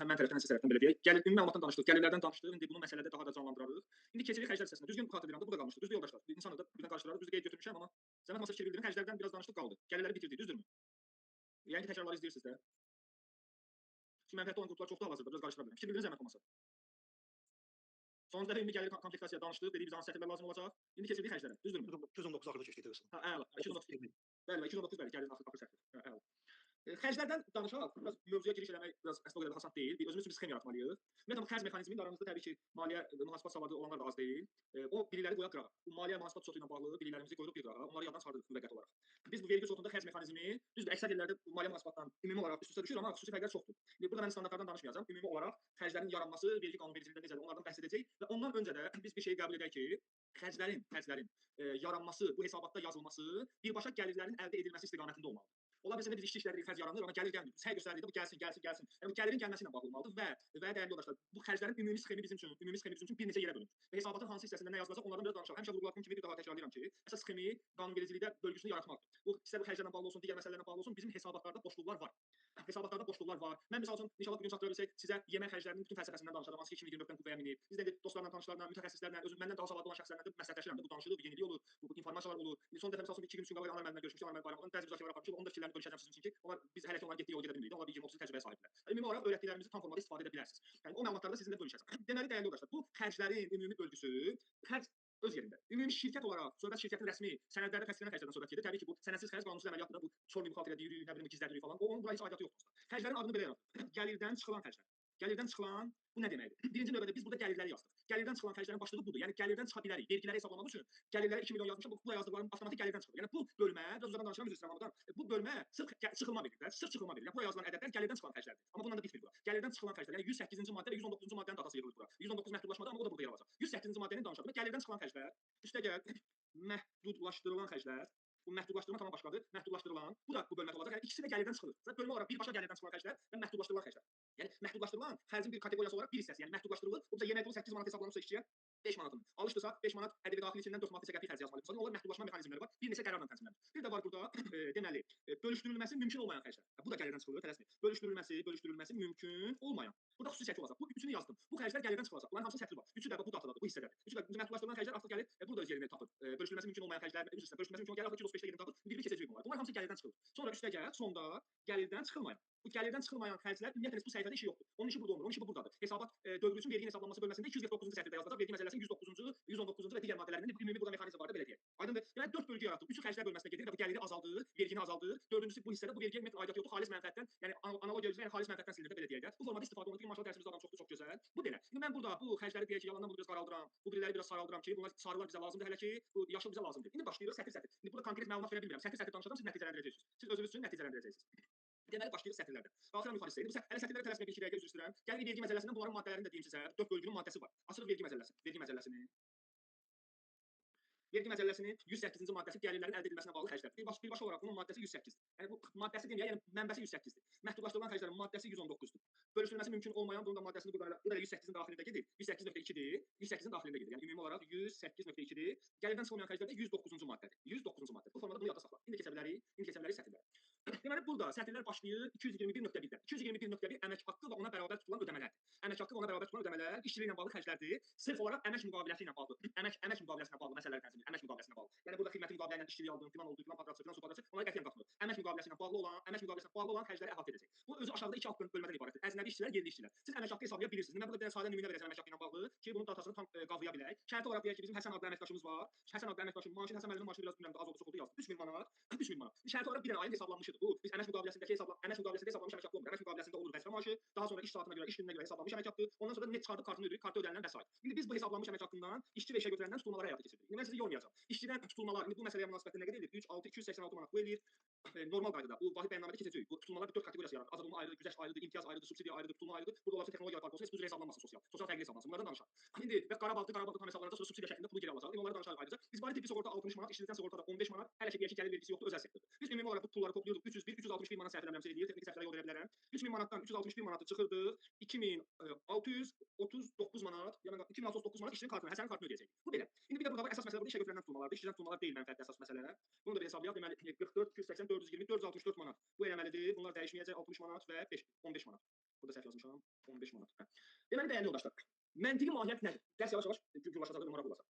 Mən tərəfdən nəsə tərəfdən belə deyək. Gəlir ümumi məlumatdan danışdıq, gəlirlərdən danışdıq. İndi bunu məsələdə daha da canlandırarıq. İndi keçirik xərclər hissəsinə. Düzgün xatırlayıram da burada qalmışdı. Düzdür yoldaşlar? Bir insanı da birdən qarşılarıq. Düzdür qeyd götürmüşəm amma zəhmət olmasa fikir bildirin. Xərclərdən biraz danışdıq qaldı. Gəlirləri bitirdik, düzdürmü? Yəni ki təkrarları izləyirsiniz də. Şimdi mənfəətli olan qruplar çoxdur hal-hazırda, biraz qarışdıra bilərəm. Fikir bildirin zəhmət olmasa. Sonuncu dəfə ümumi gəlir komplektasiya danışdıq. Dedik bizə hansı sətirlər lazım olacaq. İndi keçirik xərclərə, düzdürmü? 219 axırda keçdik deyirsən. Ha, əla. 219. Bəli, 219 bəli, gəlir axır sətir. Hə, əla. Xərclərdən danışaq, biraz mövzuya giriş eləmək biraz əslində o qədər asan deyil. Bir özümüz üçün bir sxem yaratmalıyıq. Ümumiyyətlə bu xərc mexanizminin aramızda təbii ki, maliyyə mühasibat savadı olanlar da az deyil. O bilikləri qoyaq qırağa. Bu maliyyə mühasibat çotu ilə bağlı biliklərimizi qoyuruq bir qırağa. Onları yaddan çıxardıq müvəqqəti olaraq. Biz bu vergi çotunda xərc mexanizmi düzdür, əksər yerlərdə bu maliyyə mühasibatdan ümumi olaraq üst-üstə düşür, amma xüsusi fərqlər çoxdur. Burada mən standartlardan danışmayacağam. Ümumi olaraq xərclərin yaranması, vergi qanunvericiliyində necədir, onlardan bəhs edəcəyik və ondan öncə də biz bir şey qəbul edək ki, xərclərin yaranması, bu hesabatda yazılması birbaşa gəlirlərin əldə edilməsi istiqamətində olmalıdır. Ola bilsin biz işçi işlədirik, xərc yaranır, amma gəlir gəlmir. Səy göstəririk də bu gəlsin. Yəni bu gəlirin gəlməsi ilə bağlı olmalıdır və dəyərli yoldaşlar, bu xərclərin ümumi sxemi bizim üçün bir neçə yerə bölünür. Və hesabatın hansı hissəsində nə yazılacaq, onlardan biraz danışaq. Həmişə vurğuladığım kimi bir daha təkrarlayıram ki, əsas sxemi qanunvericilikdə bölgüsünü yaratmaqdır. Bu istər bu xərclərlə bağlı olsun, digər məsələlərlə bağlı olsun, bizim hesabatlarda boşluqlar var. Mən məsəl üçün inşallah bugün çatdıra bilsək sizə yemək xərclərinin bütün fəlsəfəsindən danışacağam. Hansı ki 2024-dən qüvvəyə minib. Biz də dostlarla, tanışlarla, mütəxəssislərlə, özüm məndən daha savadlı olan şəxslərlə də məsləhətləşirəm də bu danışılır, bu yenilik olur, bu informasiyalar olur. Son dəfə məsəl üçün 2 gün qabaq Anar müəllimlə görüşmüşdük, Anar müəllim bayramında bəzi müzakirələr aparmışıq. Onun da fikirlərini bölüşəcəm sizin üçün ki, onlar biz hələ ki onların getdiyi yol gedə bilmirik. Onlar bir 20-30 il təcrübəyə sahibdirlər. Ümumi olaraq öyrətdiklərimizi tam formada istifadə edə bilərsiniz. Yəni o məlumatları da sizinlə bölüşəcəm. Deməli dəyərli yoldaşlar, bu xərclərin ümumi bölgüsü xərc öz yerində. Ümumi şirkət olaraq söhbət şirkətin rəsmi sənədlərdə təsdiqlənən xərclərdən söhbət gedir. Təbii ki, bu sənədsiz xərc qanunsuz əməliyyatdır. Bu çorlu müxalifət edirik, nə bilim gizlədirik falan. Onun bura heç aidiyyatı yoxdur. Xərclərin adını belə yaradıq. Gəlirdən çıxılan xərclər. Gəlirdən çıxılan bu nə deməkdir? Birinci növbədə biz burada gəlirləri yazdıq. Gəlirdən çıxılan xərclərin başlığı budur. Yəni gəlirdən çıxa bilərik. Vergiləri hesablamaq üçün gəlirləri 2 milyon yazmışam, bu yazdıqlarım avtomatik gəlirdən çıxır. Yəni bu bölmə, biraz uzaqdan danışıram üzr istəyirəm amma bu bölmə sırf çıxılma verir. Sırf çıxılma verir. Yəni bura yazılan ədədlər gəlirdən çıxan xərclərdir. Amma bununla da bitmir bura. Gəlirdən çıxılan xərclər. Yəni 108-ci maddə və 119-cu maddənin datası yığılır bura. 119 məhdudlaşmada amma o da burada yer alacaq. 108-ci maddəni danışaq. Gəlirdən çıxan xərclər, üstəgəl məhdudlaşdırılan xərclər. Bu məhdudlaşdırma tamam başqadır. Məhdudlaşdırılan, bu da bu bölmədə olacaq. Yəni ikisi də gəlirdən çıxılır. Bölmə olaraq birbaşa gəlirdən çıxan xərclər və məhdudlaşdırılan xərclər. Yəni məhdudlaşdırılan xərcin bir kateqoriyası olaraq bir hissəsi. Yəni məhdudlaşdırılır. Bu bizə yemək pulu 8 manat hesablanırsa işçiyə 5 manatın. Alışdırsa 5 manat ƏDV daxil içindən 4 manat isə qəpik xərc yazmalıdır. Sonra onlar məhdudlaşma mexanizmləri var. Bir neçə qərarla tənzimlənir. Bir də var burada deməli bölüşdürülməsi mümkün olmayan xərclər. Bu da gəlirdən çıxılır, tələsmə. Bölüşdürülməsi mümkün olmayan. Burada xüsusi çəki olacaq. Bu üçünü yazdım. Bu xərclər gəlirdən çıxılacaq. Bunların hamısı sətri var. Üçü də bu datadadır, bu hissədədir. Üçü də məhdudlaşdırılan xərclər artıq gəlir. Burada öz yerini tapır. Bölüşdürülməsi mümkün olmayan xərclər, bölüşdürülməsi mümkün gəlir. 235-də yerini tapır. Bir keçəcək bunlar. Bunlar hamısı gəlirdən çıxılır. Sonra üstəgəl sonda gəlirdən çıxılmayan. Bu gəlirdən çıxılmayan xərclər ümumiyyətlə bu səhifədə işi yoxdur. Onun işi burada olmur. Onun işi burdadır. Hesabat dövrü üçün vergi hesablanması bölməsində 249-cu sətirdə yazılacaq. Vergi məcəlləsinin 109-cu, 119-cu və digər maddələrində ümumi burada mexanizm var da belə deyək. Aydındır? Yəni 4 bölgü yaratdıq. Üçü xərclər bölməsinə gedir və bu gəliri azaldır, vergini azaldır. Dördüncüsü bu hissədə bu vergiyə ümumiyyətlə aidiyyatı yoxdur. Xalis mənfəətdən, yəni analogiya üzrə, yəni xalis mənfəətdən silinir də belə deyək də. Bu formada istifadə olunur ki, maşallah dərsimizdə adam çoxdur, çox gözəl. Bu belə. İndi mən burada bu xərcləri deyək ki, yalandan bunu biraz qaraldıram. Bu biriləri biraz saraldıram ki, bunlar sarılar bizə lazımdır hələ ki, bu yaşıl bizə lazımdır. İndi başlayırıq sətir-sətir. İndi burada konkret məlumat verə bilmirəm. Sətir-sətir danışacağam, siz nəticələndirəcəksiniz. Siz özünüz üçün nəticələndirəcəksiniz. Deməli başlayırıq sətirlərdən. Qalxıram yuxarı hissəyə. Bu hələ sətirlərə tələsməyə bir 2 dəqiqə üzr istəyirəm. Gəlir vergi məcəlləsində bunların maddələrini də deyim sizə. 4 bölgünün maddəsi var. Açırıq vergi məcəlləsini. Vergi məcəlləsinin 108-ci maddəsi gəlirlərin əldə edilməsinə bağlı xərclər. Birbaşa olaraq bunun maddəsi 108-dir. Yəni bu maddəsi deməyək, yəni mənbəsi 108-dir. Məhdudlaşdırılan xərclərin maddəsi 119-dur. Bölüşdürülməsi mümkün olmayan bunun da maddəsini burada 108-in daxilində gedir. 108.2-dir. 108-in daxilində gedir. Yəni ümumi olaraq 108.2-dir. Gəlirdən çıxmayan xərclər də 109-cu maddədir. 109-cu maddə. Bu formada bunu yadda saxla. İndi keçə bilərik sətirlərə. Deməli burada sətirlər başlayır 221.1-dən. 221.1 əmək haqqı və ona bərabər tutulan ödəmələrdir. Əmək haqqı və ona bərabər tutulan ödəmələr işçiliklə bağlı xərclərdir. Sırf olaraq əmək müqaviləsi ilə bağlı, əmək müqaviləsinə bağlı məsələlər tənzimləyir. Əmək müqaviləsinə bağlı. Yəni burada xidməti müqavilə ilə işçiliyi aldın, filan oldu, filan faturası, filan subfaturası, onlara qətiyyən qatmır. Əmək müqaviləsi ilə bağlı olan xərcləri əhatə edəcək. Bu özü aşağıda 2 alt bölmədən ibarətdir. Əcnəbi işçilər, yerli işçilər. Siz əmək haqqı hesablaya bilirsiniz. Mən burada bir sadə nümunə verəcəm əmək haqqı ilə bağlı ki, bunun datasını tam qavraya bilək. Şərti olaraq deyək ki, bizim Həsən adlı əməkdaşımız var. Həsən adlı əməkdaşın maaşı, Həsən müəllimin maaşı biraz bilmirəm az oldu, çox oldu yazdı. 3000 manat, 3000 manat. Şərti olaraq bir ayın hesablanmışıdır bu. Biz əmək müqaviləsində hesablanmış əmək haqqı olmur. Əmək müqaviləsində olur vəzifə maaşı, daha sonra iş saatına görə, iş gününə görə hesablanmış əmək haqqı, ondan sonra net çıxardıb kartını ödəyirik, kartda ödənilən vəsait. İndi biz bu hesablanmış əmək haqqından işçi və işə götürəndən tutulmalara həyata keçiririk. İndi mən sizi yormayacağam. İşçidən tutulmalar, indi bu məsələyə münasibətlə nə qədər edir? 3, 6, 286 manat bu eləyir. Normal qaydada bu vahid bəyannamədə keçəcək. Bu tutulmalar 4 kateqoriyası yaranır. Azadolma ayrıdır, güzəşt ayrıdır, imtiyaz ayrıdır, subsidiya ayrıdır, tutulma ayrıdır. Burada olası texnologiya farkı olsa, heç bu cür hesablanmasın sosial fərqli hesablansın. Bunlardan danışaq. İndi və Qarabağda tam hesablanacaq, sonra subsidiya şəklində pulu geri alacaq. İndi onları danışarıq ayrıca. Biz bari tibbi sığorta 60 manat, işçilikdən sığortada 15 manat, hələ ki deyək ki, gəlir vergisi yoxdur, özəl sektordur. Biz ümumi olaraq bu pulları toplayırdıq 301, 361 manat səhv eləmirəmsə eləyir, texniki səhvlərə yol verə bilərəm. 3000 manatdan 361 manatı çıxırdıq, 2639 manat, yəni 2639 manat işçinin kartına, Həsənin kartını ödəyəcək. Bu belə. İndi bir də burada əsas məsələ burada işə götürəndən tutulmalardır. İşçidən tutulmalar deyil mənfəətli əsas məsələ. Bunu da bir hesablayaq. Deməli 44, 280, 420, 464 manat. Bu eləməlidir. Bunlar dəyişməyəcək 60 manat və 15 manat. Burada səhv yazmışam. 15 manat. Hə. Deməli dəyərli yoldaşlar, məntiqi mahiyyət nədir? Dərs yavaş-yavaş gülaşacaq da maraq olacaq.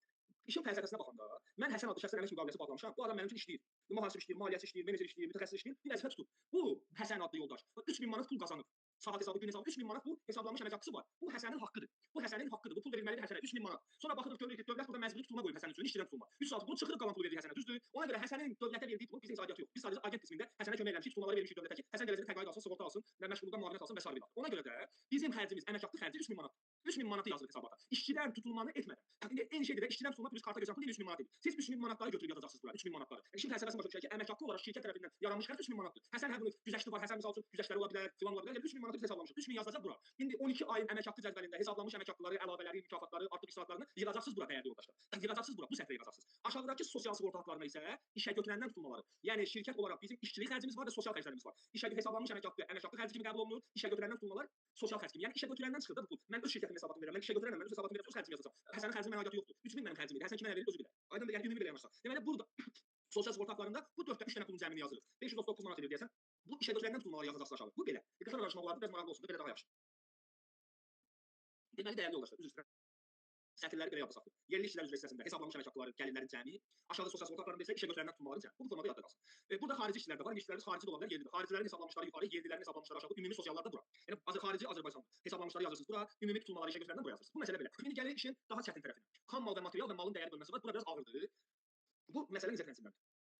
İşin fəlsəfəsinə baxanda, mən Həsən adlı şəxslə əmək müqaviləsi bağlamışam. Bu adam mənim üçün işləyir. Mühasib işləyir, maliyyəçi işləyir, menecer işləyir, mütəxəssis işləyir, bir vəzifə tutub. Bu Həsən adlı yoldaş 3000 manat pul qazanıb. Saat hesabı, gün hesabı 3000 manat bu hesablanmış əmək haqqısı var. Bu Həsənin haqqıdır. Bu Həsənin haqqıdır. Bu pul verilməlidir Həsənə 3000 manat. Sonra baxırıq görürük ki, dövlət burada məcburi tutulma qoyub Həsən üçün, işçidən tutulma. 3 saat bunu çıxırıq qalan pulu verir Həsənə, düzdür? Ona görə Həsənin dövlətə verdiyi pulun bizə aidiyyatı yox. Biz sadəcə agent qismində Həsənə kömək eləmişik, tutulmaları vermişik dövlətə ki, Həsən gələcəkdə təqaüd alsın, sığorta alsın, məşğulluqdan müavinət alsın və sair. Ona görə də bizim xərcimiz, əmək haqqı xərci 3000 manat. 3000 manatı yazılır hesabata. İşçidən tutulmanı etmədən. İndi eyni şeydir də işçidən tutulma plus karta götürən pul 3000 manat edir. Siz 3000 manatları götürüb yazacaqsınız bura, 3000 manatları. İşin fəlsəfəsi başa düşək ki, əmək haqqı olaraq şirkət tərəfindən yaranmış xərc 3000 manatdır. Həsən hər bunu güzəşti var, Həsən misal üçün güzəştləri ola bilər, filan ola bilər. 3000 manatı biz hesablamışıq. 3000 yazacaq bura. İndi 12 ayın əmək haqqı cədvəlində hesablanmış əmək haqqları, əlavələri, mükafatları, artıq saatlarını yığacaqsınız bura dəyərli yoldaşlar. Yığacaqsınız bura, bu sətrə yığacaqsınız. Aşağıdakı sosial sığorta haqlarına isə işə götürəndən tutulmaları. Yəni şirkət olaraq bizim işçilik xərcimiz var və sosial xərclərimiz var. İşə hesablanmış əmək haqqı xərci kimi qəbul olunur. İşə götürəndən tutulmalar sosial xərc kimi. Yəni işə götürəndən çıxır da bu pul. Mən öz şirkətimin hesabatını verirəm. Mən işə götürənəm, mən öz hesabatımı verəcəm, öz xərcimi yazacağam. Həsənin xərcinin mənə aidiyyatı yoxdur. 3000 mənim xərcim idi. Həsən kimə verir özü bilər. Aydındır, yəni ümumi belə yanaşsa. Deməli burada sosial sığorta haqlarında bu 4-də 3 dənə pulun cəmini yazılır. 539 manat edir deyəsən. Bu işə götürəndən tutulmaları yazacaqsınız aşağı. Bu belə. Qısa danışmaq olardı, biraz maraqlı olsun da belə daha yaxşı. Deməli dəyərli yoldaşlar, üzr istəyirəm. Sətirləri belə yazacaqdır. Yerli işçilər üzrə hissəsində hesablanmış əmək haqqları, gəlirlərin cəmi, aşağıda sosial sığorta haqlarında isə işə götürəndən tutulmaların cəmi. Bu formada yadda qalsın. Burada xarici işçilər də var, işçilərimiz xarici də ola bilər, yerli də. Xaricilərin hesablanmışları yuxarı, yerlilərin hesablanmışları aşağı. Ümumi sosiallar da bura. Yəni xarici Azərbaycanlı hesablanmışları yazırsınız bura, ümumi tutulmaları işə götürəndən bura yazırsınız. Bu məsələ belə. İndi gəlir işin daha çətin tərəfinə. Xam mal və material və malın dəyəri bölməsi var. Bura biraz ağırdır. Bu məsələ necə tənzimlənir?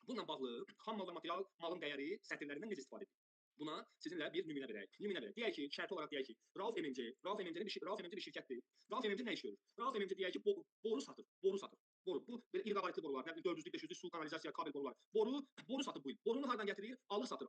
Bununla bağlı xam mal və material, malın dəyəri sətirlərindən necə istifadə edilir? Buna sizinlə bir nümunə verək. Nümunə verək. Deyək ki, şərti olaraq deyək ki, Rauf MMC bir şirkətdir. Rauf MMC nə iş görür? Rauf MMC deyək ki, boru satır. Boru. Bu belə iri qabaritli borular, nə bilim 400-lük, 500-lük su kanalizasiya, kabel borular. Boru satır bu il. Borunu hardan gətirir? Alır satır,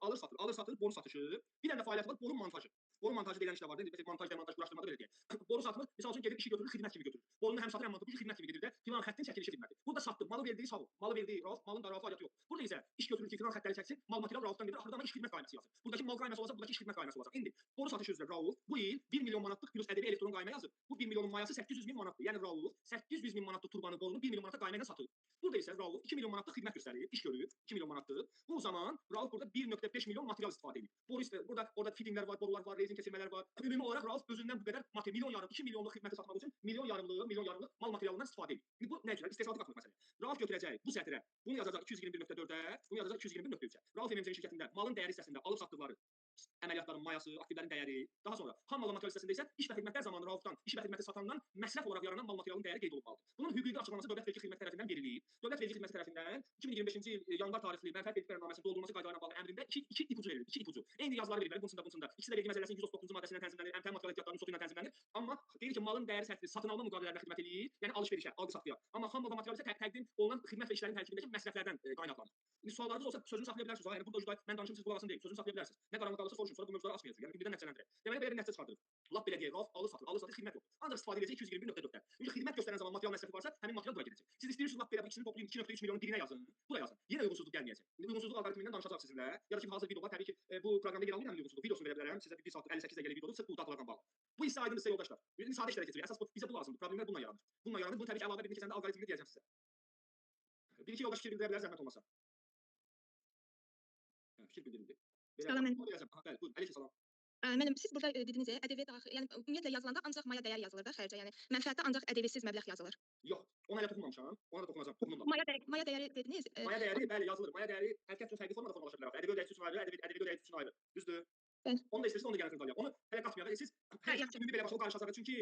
boru satışı. Bir dənə də fəaliyyəti var, boru montajı. Boru montajı deyilən işlər var. Məsələn, montaj, demontaj, quraşdırmada belə deyək. Boru satmır, məsəl üçün gedir, işi götürür, xidmət kimi götürür. Borunu həm satır, həm montaj, xidmət kimi gedir də, filan xəttin çəkilişi xidməti. Burada satdı, malı verdiyi sağ ol. Malı verdiyi Rauf, malın da Rauf aidiyyatı yox. Burada isə iş götürür ki, filan xəttləri çəksin, mal material Raufdan gedir, axırda iş xidmət qayməsi yazır. Buradakı mal qayməsi olacaq, buradakı iş xidmət qayməsi olacaq. İndi boru satışı üzrə Rauf bu il 1 milyon manatlıq plus ədəbi elektron qaymə yazıb. Bu 1 milyonun mayası 800 min manatdır. Yəni Rauf 800 min manatlıq turbanı borunu 1 milyon manata qayma ilə satır. Burada isə Rauf 2 milyon manatlıq xidmət göstərir, iş görür, 2 milyon manatlıq. Bu zaman Rauf burada 1.5 milyon material istifadə edir. Boru isə orada fittinglər var, borular var, rezin keçirmələr var. Ümumi olaraq Rauf özündən bu qədər material, milyon yarım, 2 milyonluq xidməti satmaq üçün milyon yarımlıq mal materialından istifadə edir. İndi bu nə üçün? İstehsalatı qatılır məsələyə. Rauf götürəcək bu sətrə, bunu yazacaq 221.4-ə, bunu yazacaq 221.3-ə. Rauf MMC şirkətində malın dəyəri hissəsində alıb satdıqları əməliyyatların mayası, aktivlərin dəyəri, daha sonra xam mal və material hissəsində isə iş və xidmətlər zamanı Raufdan, iş və xidməti satandan məsrəf olaraq yaranan mal materialının dəyəri qeyd olunmalıdır. Bunun hüquqi açıqlaması Dövlət Vergi Xidməti tərəfindən verilir. Dövlət Vergi Xidməti tərəfindən 2025-ci il yanvar tarixli mənfəət vergi bəyannaməsinin doldurulması qaydalarına bağlı əmrində iki ipucu verilir, iki ipucu. Eyni yazıları verirlər, bunun. İkisi də vergi məcəlləsinin 139-cu maddəsindən tənzimlənir, əmtəl material ehtiyatlarının üsulu ilə tənzimlənir. Amma deyir ki, malın dəyəri sətri satın alma müqavilələrinə xidmət eləyir, yəni alış-verişə, alqı-satqıya. Amma xam mal və material isə təqdim olunan xidmət və işlərin tərkibindəki məsrəflərdən qaynaqlanır. İndi suallarınız olsa sözünü saxlaya bilərsiniz. Yəni burada mən danışım, siz qulaq asın deyil. Sözünü saxlaya bilərsiniz. Nə qaranlıq qalırsa soruşun, sonra bu mövzuları açmayacağıq. Yəni birdən nəticələndirək. Deməli belə bir nəticə çıxardırıq. Lap belə deyək, Rauf alır satır, xidmət yoxdur. Ancaq istifadə edəcək 221.4-dən. Çünki xidmət göstərən zaman material məsrəfi varsa, həmin material bura gedəcək. Siz istəyirsiniz lap belə bu ikisini toplayın 2.3 milyonun birinə yazın. Bura yazın. Yenə uyğunsuzluq gəlməyəcək. Uyğunsuzluq alqoritmindən danışacağıq sizinlə. Ya da ki hazır video var, təbii ki, bu proqramda yer almır, uyğunsuzluq videosunu verə bilərəm. Sizə 1 saat 58 dəqiqəlik videodur, sırf bu datalarla bağlı. Bu hissə aydındır sizə yoldaşlar. İndi sadə işlərə keçirik. Əsas bu bizə bu lazımdır. Problemlər bununla yaranır. Bunu təbii ki, əlavə birini keçəndə alqoritmini deyəcəm sizə. Bir-iki yoldaş fikir bildirə bilər zəhmət olmasa. Fikir bildirildi. Salam mənim. Bəli, buyurun. Əleykum salam. Mənim siz burada dediniz ƏDV daxil, yəni ümumiyyətlə yazılanda ancaq maya dəyər yazılır da xərcə, yəni mənfəətdə ancaq ƏDV-siz məbləğ yazılır. Yox, ona elə toxunmamışam. Ona da toxunacağam, toxunum da. Maya dəyəri dediniz. Maya dəyəri bəli yazılır. Maya dəyəri hər kəs üçün fərqli formada formalaşa bilər. ƏDV ödəyicisi üçün ayrı, ƏDV ödəyicisi üçün ayrı. Düzdür? Onu da istəyirsiniz, onu da gəlin xırdalayaq. Onu hələ qatmayaq. Siz ümumi belə başa qarşılaşacaq. Çünki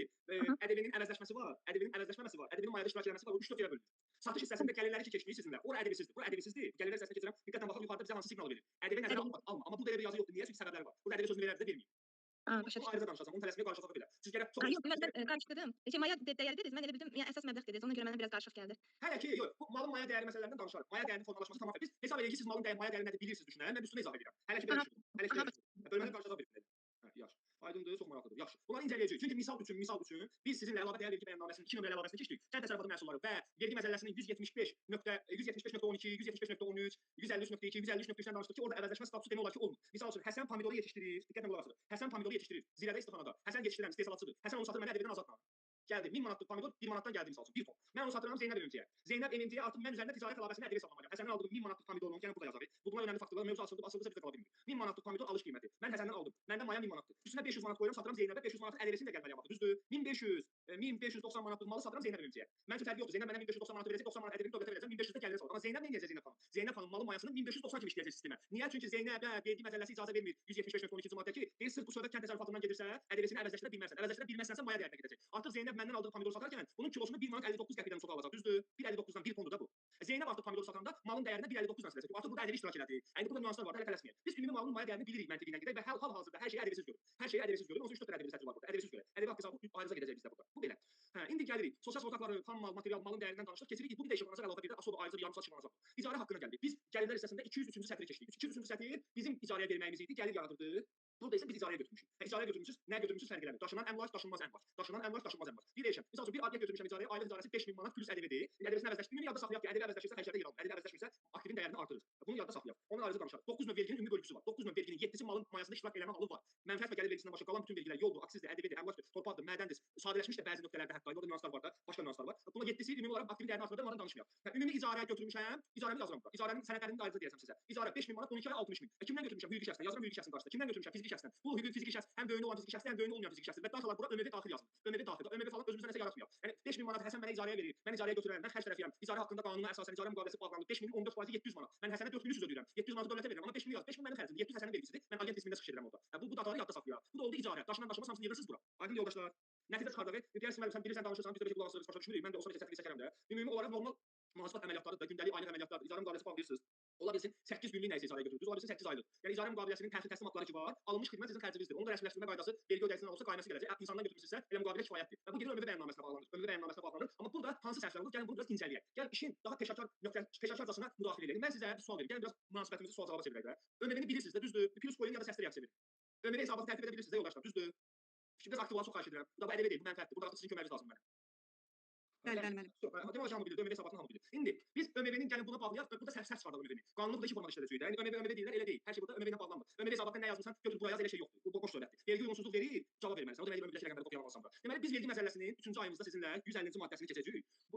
ƏDV-nin əvəzləşməsi var, ədəbinin əvəzləşməməsi var, ədəbinin mayada iştirak etməsi var. O 3-4 yerə bölünür. Satış hissəsində gəlirləri ki keçmiş sizinlə. Ora ədəbsizdir. Bu ədəbsizdir. Gəlirlər hissəsinə keçirəm. Diqqətlə baxın yuxarıda bizə hansı siqnal verir. ƏDV nəzərə alma. Amma burada elə bir yazı yoxdur. Niyə? Çünki səbəbləri var. Burada ədəbi sözünü verərdə verməyib. Başa ayrıca danışacağam. Onu tələsməyə qarşılaşacaq belə. Siz gərək çox yox, mən qarışdırdım. Maya dəyəri dediniz. Mən elə bildim, yəni əsas məbləğ dediniz. Ona görə mənə biraz qarışıq gəldi. Hələ ki, yox. Bu malın maya dəyəri məsələlərindən danışarıq. Maya dəyərinin formalaşması tamam. Biz hesab edək ki, siz malın maya dəyərini nədir bilirsiniz düşünən. Mən üstünə izah edirəm. Hələ ki belə düşünün. Hələ ki belə düşünün. Bölməni qarşılaşacaq bir. Hə, yaxşı. Aydındır, çox maraqlıdır. Yaxşı. Bunları incələyəcəyik. Çünki misal üçün biz sizinlə əlavə dəyər vergi bəyannaməsinin 2 nömrəli əlavəsini keçdik. Kənd təsərrüfatı məhsulları və vergi məcəlləsinin 175.12, 175.13, 153.2, 153.3-dən danışdıq ki, orada əvəzləşmə statusu demək olar ki, olmur. Misal üçün Həsən pomidoru yetişdirir. Diqqətlə qulaq asın. Həsən pomidoru yetişdirir. Zirədə istixanada. Həsən yetişdirən istehsalatçıdır. Həsən onu satır mənə ədəbiyyatdan azadla. Gəldi 1000 manatlıq pomidor 1 manatdan gəldi misal üçün 1 ton. Mən onu satıram Zeynəb Emintiyə. Zeynəb Emintiyə artıq mən üzərində ticarət əlaqəsində ədəbiyyat hesablamalıyam. Həsənin aldığı 1000 manatlıq pomidorun, yəni burada yazarıq. Bunlar önəmli faktorlar. Mövzu açıldısa bizə qala bilmir. 1000 manatlıq pomidor alış qiyməti. Mən Həsəndən aldım. Məndə maya 1000 manatdır. Üstünə 500 manat qoyuram, satıram Zeynəbə 500 manat ədəbiyyatını da gəlməli yapır. Düzdür? 1500, 1590 manatlıq malı satıram Zeynəb Emintiyə. Mənim üçün fərqi yoxdur. Zeynəb mənə 1590 manat verəcək, 90 manat ədəbiyyatını dövlətə verəcəm, 1500 də gəlir salar. Amma Zeynəb nə edəcək Zeynəb xanım? Zeynəb xanım malı mayasını 1590 kimi işləyəcək sistemə. Niyə? Çünki Zeynəbə vergi məcəlləsi icazə vermir. 175.12-ci maddə ki, deyir sırf bu söhbət kənd təsərrüfatından gedirsə, ədəbiyyatını əvəzləşdirə bilməzsən. Əvəzləşdirə bilməzsənsə maya dəyərinə gedəcək. Artıq Zeynəb məndən aldığı pomidoru satarkən bunun kilosunu 1 manat 59 qəpikdən çox alacaq. Düzdür? 1.59-dan 1 tondur da bu. Zeynəb artıq pomidoru satanda malın dəyərinə 1.59-dan siləcək. Artıq burada ədəbi iştirak elədi. Yəni burada nüanslar var, hələ tələsməyək. Biz ümumi malın maya dəyərini bilirik məntiqi ilə gedək və hal-hazırda hər şeyi ədəbisiz görürük. Hər şeyi ədəbisiz görürük. Onsuz 3-4 ədəbi sətri var burada. Ədəbisiz görə. Ədəbi haqq hesabı ayrıca gedəcək bizdə burada. Bu belə. Hə, indi gəlirik. Sosial sığortaları, xam mal, material, malın dəyərindən danışdıq. Keçirik. Bu bir də işıqlanacaq əlavə bir də asoba ayrıca bir yarım saat işıqlanacaq. İcarə haqqına gəldik. Biz gəlirlər hissəsində 203-cü sətri keçdik. 203-cü sətr bizim icarəyə verməyimiz idi, gəlir yaradırdı. Burada isə biz icarəyə götürmüşük. İcarəyə götürmüşüz, nə götürmüşüz fərq eləmir. Daşınan əmlak, daşınmaz əmlak. Daşınan əmlak, daşınmaz əmlak. Bir eşəm. Məsəl üçün bir obyekt götürmüşəm icarəyə, aylıq icarəsi 5000 manat plus ƏDV-dir. ƏDV-sini əvəzləşdirmək, ümumi yadda saxlayaq ki, ƏDV əvəzləşirsə xərclərdə yer alır. ƏDV əvəzləşmirsə aktivin dəyərini artırır. Bunu yadda saxlayaq. Onu ayrıca danışarıq. 9 növ verginin ümumi bölgüsü var. 9 növ verginin 7-si malın mayasında iştirak eləmə halı var. Mənfəət və gəlir vergisindən başqa qalan bütün vergilər yoldur, aksizdir, ƏDV-dir, əmlakdır, torpaqdır, mədəndir, sadələşmiş də bəzi nöqtələrdə hətta orada nüanslar var da, başqa nüanslar var. Bunun 7-si ümumi olaraq aktivin dəyərini artırır, ondan danışmayaq. Ümumi icarəyə götürmüşəm, icarəni yazıram burada. İcarənin sənədlərini də ayrıca deyəcəm sizə. İcarə 5000 manat, 12 ay 60 min. Kimdən götürmüşəm? Hüquqi şəxsdən. Yazıram hüquqi şəxsin qarşısında. Kimdən götürmüşəm? Fiziki şəxsdən. Bu hüquqi fiziki şəxs həm böyüyünə olan fiziki şəxsdir, həm böyüyünə olmayan fiziki şəxsdir. Və daxil bura ÖMV daxil yazılır. ÖMV daxil. ÖMV falan özümüzə nəsə yaratmayaq. Yəni 5000 manat Həsən mənə icarəyə verir. Mən icarəyə götürərəm, mən xərc tərəfiyəm. İcarə haqqında qanuna əsasən icarə müqaviləsi bağlanır. 5000-in 14% 700 manat. Mən Həsənə 4000 ödəyirəm. 700 manatı dövlətə verirəm. Amma 5000 yaz. 5000 mənim xərcimdir. 700 Həsənin vergisidir. Mən agent qismində çıxış edirəm orada. Bu dataları yadda saxlayaq. Bu da oldu icarə. Daşınan daşınmaz hamısını yığırsınız bura. Aydın yoldaşlar. Nəticə çıxardıq. Deyirsən sən bilirsən danışırsan, biz də qulaq asırıq, başa düşmürük. Mən də o sonra çəkərəm çəkərəm də. Ümumi olaraq normal mühasibat əməliyyatları da, gündəlik aylıq əməliyyatlar, icarə müqaviləsi bağlayırsınız. Ola bilsin 8 günlük nəyisə icarəyə götürdünüz, ola bilsin 8 aylıq. Yəni icarə müqaviləsinin təxir təslim haqları ki var, alınmış xidmət sizin xərcinizdir. Onu da rəsmiləşdirmə qaydası vergi ödəyicisindən olsa qaynası gələcək. İnsandan götürmüsünüzsə elə müqavilə kifayətdir. Və bu gedir ÖMV bəyannaməsinə bağlanır. ÖMV bəyannaməsinə bağlanır. Amma burada hansı səhvlər olur? Gəlin bunu biraz incələyək. Gəlin işin daha peşəkarcasına müdaxilə edelim. Mən sizə bir sual verim. Gəlin biraz münasibətimizi sual-cavaba çevirək də. ÖMV-ni bilirsiniz də, düzdür? Plus qoyun ya da səsli reaksiya verin. ÖMV hesabatı tərtib edə bilirsiniz də yoldaşlar, düzdür? Şimdi biraz aktiv olaq, çox xahiş edirəm. Bu da ədəbi deyil, bu mənfəətdir. Burada artıq sizin köməyiniz lazımdır mənə. Bəli. Demək olar hamı bilir, ÖMV hesabatını hamı bilir. İndi biz ÖMV-nin gəlin buna bağlayaq, burada səhv çıxardaq ÖMV-ni. Qanunu burada iki formada işlədəcəyik də. Yəni ÖMV deyirlər, elə deyil. Hər şey burada ÖMV ilə bağlanmır. ÖMV hesabatında nə yazmısan, götür buraya yaz, elə şey yoxdur. Bu boş söhbətdir. Vergi uyğunsuzluq verir, cavab verməlisən. O demək ÖMV-dəki rəqəmləri kopyalamalısan bura. Deməli biz vergi məsələsinin 3-cü ayımızda sizinlə 150-ci maddəsini keçəcəyik. Bu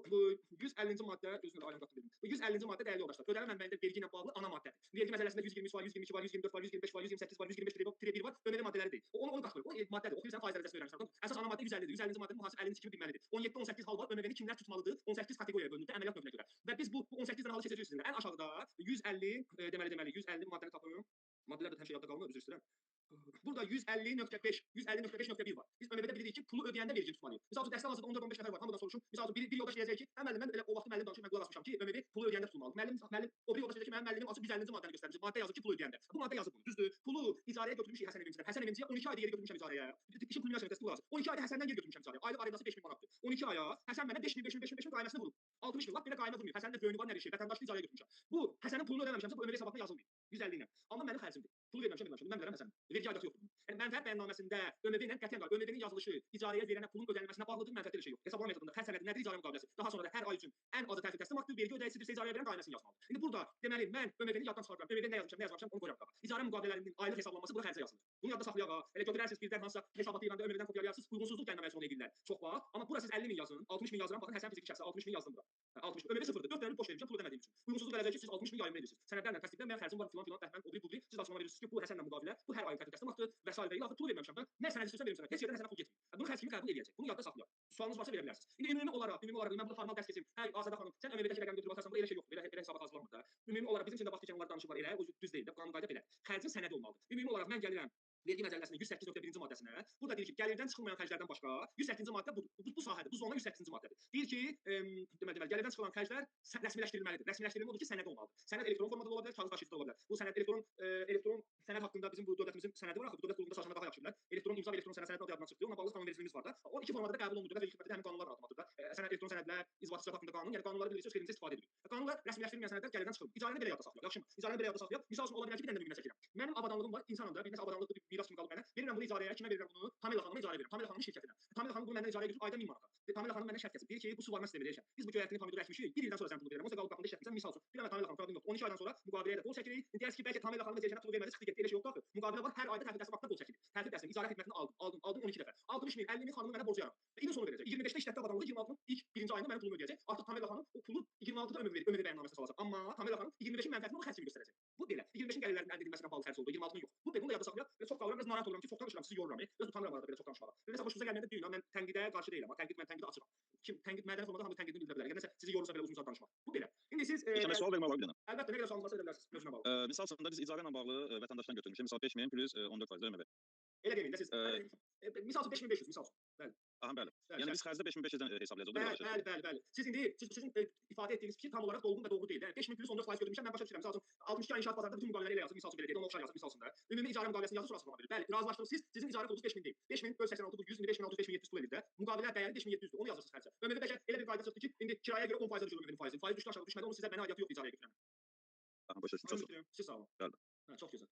150-ci maddə gözünə ayın qatı verin. Bu 150-ci maddə dəyərli yoldaşlar. Ödəmə mənbəyində vergi ilə bağlı ana maddədir. Vergi məsələsində 123 var, 122 var, 124 var, 125 var, 128 var, 125 var, ÖMV maddələri deyil. Onu qatılır. O maddədir. Oxuyursan faiz dərəcəsini öyrənirsən. Əsas ana maddə 150-dir. 150-ci maddənin mühasibə 50-ci kimi bilməlidir. 17-18 hal var. ÖMV-ni kimlər tutmalıdır? 18 kateqoriyaya bölünür əməliyyat növünə görə. Və biz bu 18 dənə halı seçəcəyik sizinlə. Ən aşağıda 150 deməli 150 maddəni tapıyorum. Maddələr də həmişə yadda qalmır, üzr istəyirəm. Burada 150.5, 150.5.1 var. Biz ÖMV-də bilirik ki, pulu ödəyəndə vergi tutmalıyıq. Misal üçün dəstək hazırda 14-15 nəfər var. Hamıdan soruşum. Misal üçün bir yoldaş deyəcək ki, hə müəllim, mən elə o vaxt müəllim danışıb mən qulaq asmışam ki, ÖMV pulu ödəyəndə tutulmalıdır. Müəllim o bir yoldaş deyəcək ki, mənim müəllimim açıb 150-ci maddəni göstərmiş. Maddə yazır ki, pulu ödəyəndə. Bu maddə yazır bunu, düzdür? Pulu icarəyə götürmüşük Həsən Evincidən. Həsən Evinciyə 12 ayda geri götürmüşəm icarəyə. İşin pulunu yazır, pulu yazır. 12 ayda Həsəndən geri götürmüşəm icarəyə. Aylıq arendası 5000 manatdır. 12 aya Həsən mənə 5000 qayməsini vurub. 60 min lap belə qaymə vurmayıb. Həsənin də böyüyünü var, nə bir şey. Vətəndaşlı icarəyə götürmüşəm. Bu Həsənin pulunu ödəməmişəmsə bu ÖMV hesabatına yazılmayıb. 150 ilə. Amma mənim xərcimdir. Pulu verməmişəm, mən verəm Həsən. Vergi aidatı yoxdur. Yəni mənfəət bəyannaməsində ÖMV ilə qətiyyən var. ÖMV-nin yazılışı icarəyə verilənə pulun ödənilməsinə bağlıdır, mənfəətli bir şey yox. Hesablama metodunda xərc sənədi nədir, icarə müqaviləsi. Daha sonra da hər ay üçün ən azı təxir təslim haqqı, vergi ödəyicisidirsə icarəyə verən qayməsini yazmalıdır. İndi burada deməli mən ÖMV-ni yaddan çıxardıram. ÖMV-də nə yazmışam, onu qoyuram qabağa. İcarə müqavilələrinin aylıq hesablanması burada xərcə yazılır. Bunu yadda saxlayaq. Elə götürərsiniz birdən hansısa hesabatı İranda ÖMV-dən kopyalayarsınız, uyğunsuzluq gəlməməsi onu edirlər. Çox bax. Amma bura siz 50 min yazın, 60 min yazıram. Baxın Həsən fiziki şəxsə 60 min yazdım bura. 60 ÖMV sıfırdır. 4 dənə boş vermişəm, pul ödəmədiyim üçün. Uyğunsuzluq gələcək ki, siz 60 min yayımını edirsiniz. Sənədlərlə təsdiqlən mən xərcim var filan bəhmən o biri siz açıqlama verirsiniz ki, bu Həsənlə müqavilə, bu hər ayın təxir təslim haqqı və sair və ilaxır pul verməmişəm da. Nə sənəd istəyirsən verim sənə. Heç yerdən Həsənə pul getmir. Bunu xərc kimi qəbul edəcək. Bunu yadda saxlayaq. Sualınız varsa verə bilərsiniz. İndi ümumi olaraq mən burada formal dərs keçim. Hə, Azadə xanım, sən ÖMV-dəki rəqəmi götürüb atarsan, bu elə şey yoxdur. Belə hesabat hazırlanmır da. Ümumi olaraq bizim üçün də vaxt keçən onlar danışıblar elə, o düz deyil də, qanun qayda belə. Xərcin sənədi olmalıdır. Ümumi olaraq mən gəlirəm vergi məcəlləsinin 108.1-ci maddəsinə. Burada deyir ki, gəlirdən çıxılmayan xərclərdən başqa 108-ci maddə bu sahədir. Bu zona 108-ci maddədir. Deyir ki, deməli gəlirdən çıxılan xərclər rəsmiləşdirilməlidir. Rəsmiləşdirilmə odur ki, sənəd olmalıdır. Sənəd elektron formada ola bilər, kağız daşıyıcıda ola bilər. Bu sənəd elektron sənəd haqqında bizim bu dövlətimizin sənədi var axı, bu dövlət qurumunda çalışanlar daha yaxşı bilər. Elektron imza və elektron sənəd adı yadından çıxdı. Ona bağlı qanunvericiliyimiz var da. O iki formada da qəbul olunur və vergi xidməti həmin qanunlar adlanır da. Sənəd elektron sənədlər, izbatçı haqqında qanun, yəni qanunları bilirsiniz, xeyrinizə istifadə edirik. Qanunlar rəsmiləşdirilməyən sənədlər gəlirdən çıxır. İcarəni belə yadda saxlayaq. Yaxşımı? İcarəni belə yadda saxlayaq. Misal üçün ola bilər ki, bir dənə nümunə çəkirəm. Mənim avadanlığım var, insanım da, bir nəsə avadanlıqlı miras kimi qalıb mənə. Verirəm bunu icarəyə, kimə verirəm bunu? Tamela xanıma icarə verirəm. Tamela xanımın şirkətinə. Tamela xanım bunu məndən icarəyə götürüb ayda 1000 manata. Tamela xanım məndən şərt kəsib. Deyir ki, bu su var mən sizə verəcəm. Biz bu göyərtini pomidoru əkmişik. Bir ildən sonra sən pulu verirəm. O qalıb baxında şirkətin misal üçün. Bir Tamela xanım problem yoxdur. 12 aydan sonra müqaviləyə də qol çəkirik. Deyərsiniz ki, bəlkə Tamela xanım gecənə pulu vermədi, çıxdı getdi. Elə şey yoxdur axı. Müqavilə var. Hər ayda təxil dəstə vaxtında qol çəkilir. Təxil dəstəsinin icarə xidmətini aldım 12 dəfə. 60 min, 50 min xanımın mənə borcu yaranır. İlin sonu verəcək. 25-də işlətdə adamlığı 26-nın ilk birinci ayında mənim pulumu ödəyəcək. Artıq Tamela xanım o pulu 26-da ömür bəyannaməsində salacaq. Amma Tamela xanım 25-in mənfəətini o xərc kimi göstərəcək. Bu belə. 25-in gəlirlərinin əldə edilməsinə bağlı xərc oldu. 26-nın yox. Bunu da yadda saxlayaq. Və çox qalıram, biraz narahat oluram ki, çox danışıram, sizi yoruram. Öz utanıram arada belə çox danışmağa. Mesela başınıza gəlməndə deyin, mən tənqidə qarşı deyiləm. Mən tənqidə açıram. Kim tənqid mədəni formada hamı tənqidini bildirə bilər. Yəni nəsə sizi yorulsa belə uzun saat danışmaq. Bu belə. İndi siz Mən sual vermək olar bir dənə. əlbəttə nə qədər sualınız varsa edə bilərsiniz mövzuna bağlı. Misal üçün biz icarə ilə bağlı vətəndaşdan götürmüşük. Misal 5000 plus 14% ömür. Elə deməyin də siz. Misal üçün 5500 misal üçün. Bəli. Aha, bəli. Yəni biz xərcdə 5500-dən hesablayacağıq. Bəli. Sizin ifadə etdiyiniz fikir tam olaraq dolğun və doğru deyil. Yəni 5000 plus 14% götürmüşəm, mən başa düşürəm. Misal üçün 62 ay inşaat bazarında bütün müqavilələri elə yazdım, misal üçün belə deyək, onu oxşar yazdım, misal üçün da. Ümumi icarə müqaviləsini yazıb sonrasında verir. Bəli, razılaşdınız siz, sizin icarə pulunuz 5000 deyil. 5000 böl 86 bu 100, indi 5600, 5700 pul edir də. Müqavilə dəyəri 5700-dür. Onu yazırsınız xərcə. Ömürdə bəlkə elə bir qayda çıxdı ki, indi kirayəyə görə 10% düşür ömürün faizi. Faiz düşdü aşağı düşmədi, onun sizə mənə aidiyyatı yoxdur icarəyə götürəndə. Aha, başa düşdüm. Siz sağ olun. Bəli. Hə, çox gözəl.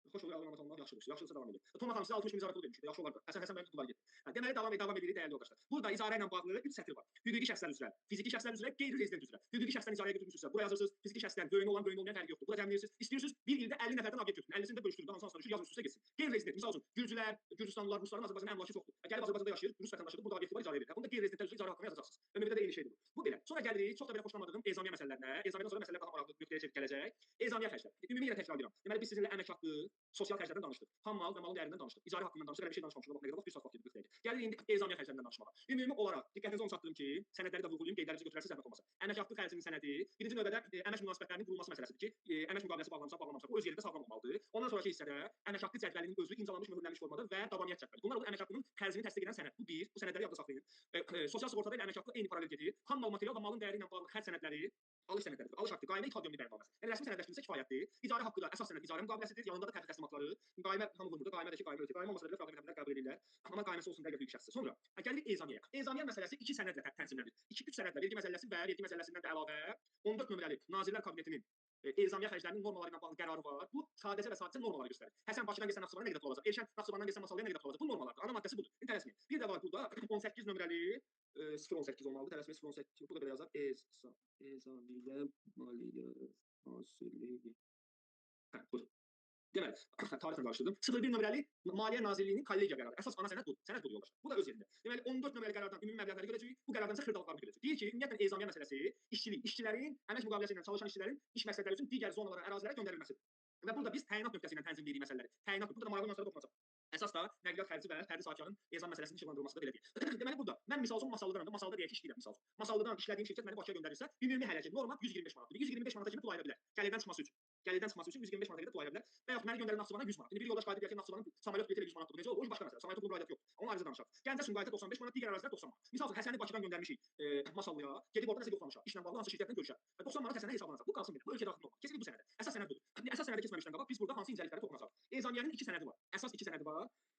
Xoş olur, Allah'a emanet olun. Yaxşıdır davam edir. Toma xanım sizə 60 min icarə pulu vermişdi. Yaxşı olardı. Həsən mənim pullar getdi. Deməli davam edirik dəyərli yoldaşlar. Burada icarə ilə bağlı 3 sətr var. Hüquqi şəxslər üzrə, fiziki şəxslər üzrə, qeyri-rezident üzrə. Hüquqi şəxsdən icarəyə götürmüsünüzsə, bura yazırsınız. Fiziki şəxsdən böyüyün olan, böyüyün olmayan fərqi yoxdur. Bura təmin edirsiniz. İstəyirsiniz bir ildə 50 nəfərdən obyekt götürün. 50-sini də bölüşdürün, hansına düşür, yazırsınızsa getsin. Qeyri-rezident misal üçün Gürcülər, Gürcüstanlılar, Rusların Azərbaycanda əmlakı çoxdur. Gəlib Azərbaycanda yaşayır, Rus vətəndaşıdır, burada obyekti var, icarə verir. Bunda qeyri-rezidentlər üzrə icarə haqqını yazacaqsınız. Ömürdə də eyni şeydir bu. Bu belə. Sonra gəlirik, çox da belə xoşlamadığım ezamiyə məsələlərinə. Ezamiyyədən sonra məsələlər daha maraqlı nöqtəyə gələcək. Ezamiyə xərcləri. Ümumi yenə təkrar edirəm. Deməli biz sizinlə əmək haqqı, sosial xərclərdən danışdıq. Xam mal və malın dəyərindən danışdıq. İcarə haqqından danışdıq. Elə bir şey danışmamışıq. Bax nə qədər vaxt 1 saat vaxt gedir 40 dəqiqə. Gəlirik indi ezamiyə xərclərindən danışmağa. Ümumi olaraq diqqətinizə onu çatdırım ki, sənədləri də vurğulayım, qeydlərinizi götürərsiniz zəhmət olmasa. Əmək haqqı xərcinin sənədi birinci növbədə əmək münasibətlərinin qurulması məsələsidir ki, əmək müqaviləsi bağlanmışsa, bağlanmamışsa, o öz yerində sağlam olmalıdır. Ondan sonraki hissədə əmək haqqı cədvəlinin özü imzalanmış, möhürlənmiş formada və davamiyyət cədvəli. Bunlar əmək haqqının xərcini təsdiq edən sənəd. Bu bir, bu sənədləri yadda saxlayın. Sosial sığortada ilə əmək haqqı eyni paralel gedir. Xam mal material və malın dəyəri ilə bağlı xərc sənədləri, alış sənədləri, alış haqqı, qaymə iqtisadi yönlü bəyannaməsi. Yəni rəsmi sənədləşdirilsə kifayətdir. İcarə haqqı da əsas sənəd icarə müqaviləsidir. Yanında da təxil təslimatları, qaymə hamı vurmur, qaymədəki qaymə ötür. Qaymə olmasa belə fərqli məbləğ qəbul edirlər. Amma qayməsi olsun dəqiq hüquq şəxsi. Sonra gəlirik ezamiyyəyə. Ezamiyyə məsələsi 2 sənədlə tənzimlənir. 2-3 sənədlə vergi məsələsi və vergi məsələsindən də əlavə 14 nömrəli Nazirlər Kabinetinin ezamiyə xərclərinin normalları ilə bağlı qərarı var. Bu sadəcə və sadəcə normaları göstərir. Həsən Bakıdan gəlsən Naxçıvana nə qədər pul olacaq? Elşən Naxçıvandan gəlsən Masallıya nə qədər pul olacaq? Bu normalardır. Ana maddəsi budur. İndi tələsməyin. Bir də var burada 18 nömrəli 018 olmalıdır. Tələsməyin 018. Bu da belə yazaq. Ezamiyyə Maliyyə Nazirliyi. Hə, budur. Deməli, tarixlə qarşıladım. 01 nömrəli Maliyyə Nazirliyinin kollegiya qərarı. Əsas ana sənəd budur. Sənəd budur yoldaşlar. Bu da öz yerində. Deməli 14 nömrəli qərardan ümumi məbləğləri görəcəyik. Bu qərardan isə xırdalıqlarını görəcəyik. Deyir ki, ümumiyyətlə ezamiyyə məsələsi işçilərin əmək müqaviləsi ilə çalışan işçilərin iş məqsədləri üçün digər zonalara, ərazilərə göndərilməsidir. Və burada biz təyinat nöqtəsi ilə tənzimləyirik məsələləri. Təyinat burada maraqlı məsələ toxunacaq. Əsas da nəqliyyat xərci və fərdi sakinlərin ezam məsələsinin işıqlandırılması da belə deyil. Deməli burada mən misal üçün Masallıdan, Masallıda deyək ki, işləyirəm misal üçün. Masallıdan işlədiyim şirkət məni Bakıya göndərirsə, ümumi hələci norma 125 manatdır. 125 manata kimi pul ayıra bilər. Gəlirdən çıxması üçün. Gəlirdən çıxması üçün 125 manata qədər pul ayıra bilər. Və yaxud məni göndərir Naxçıvana 100 manat. İndi bir yoldaş qayıdıb deyir ki, Naxçıvanın samolyot bileti 100 manatdır. Necə olur? O iş başqa məsələ. Samolyot pulu aidiyyatı yoxdur. Onun ayrıca danışaq. Gəncə Sumqayıta 95 manat, digər ərazilər 90 manat. Misal üçün Həsəni Bakıdan göndərmişik Masallıya. Gedib orada nəsə yoxlamışıq. İşlə bağlı hansı şirkətlə görüşər. Və 90 manat Həsənə hesablanacaq. Bu qalsın belə. Bu ölkə daxil olmaz. Kesin bu sənədə. Əsas sənəd budur. Əsas sənədə keçməmişdən qabaq biz burada hansı incəlikləri toxunacaq? Ezamiyyənin 2 sənədi var. Əsas 2 sənədi var.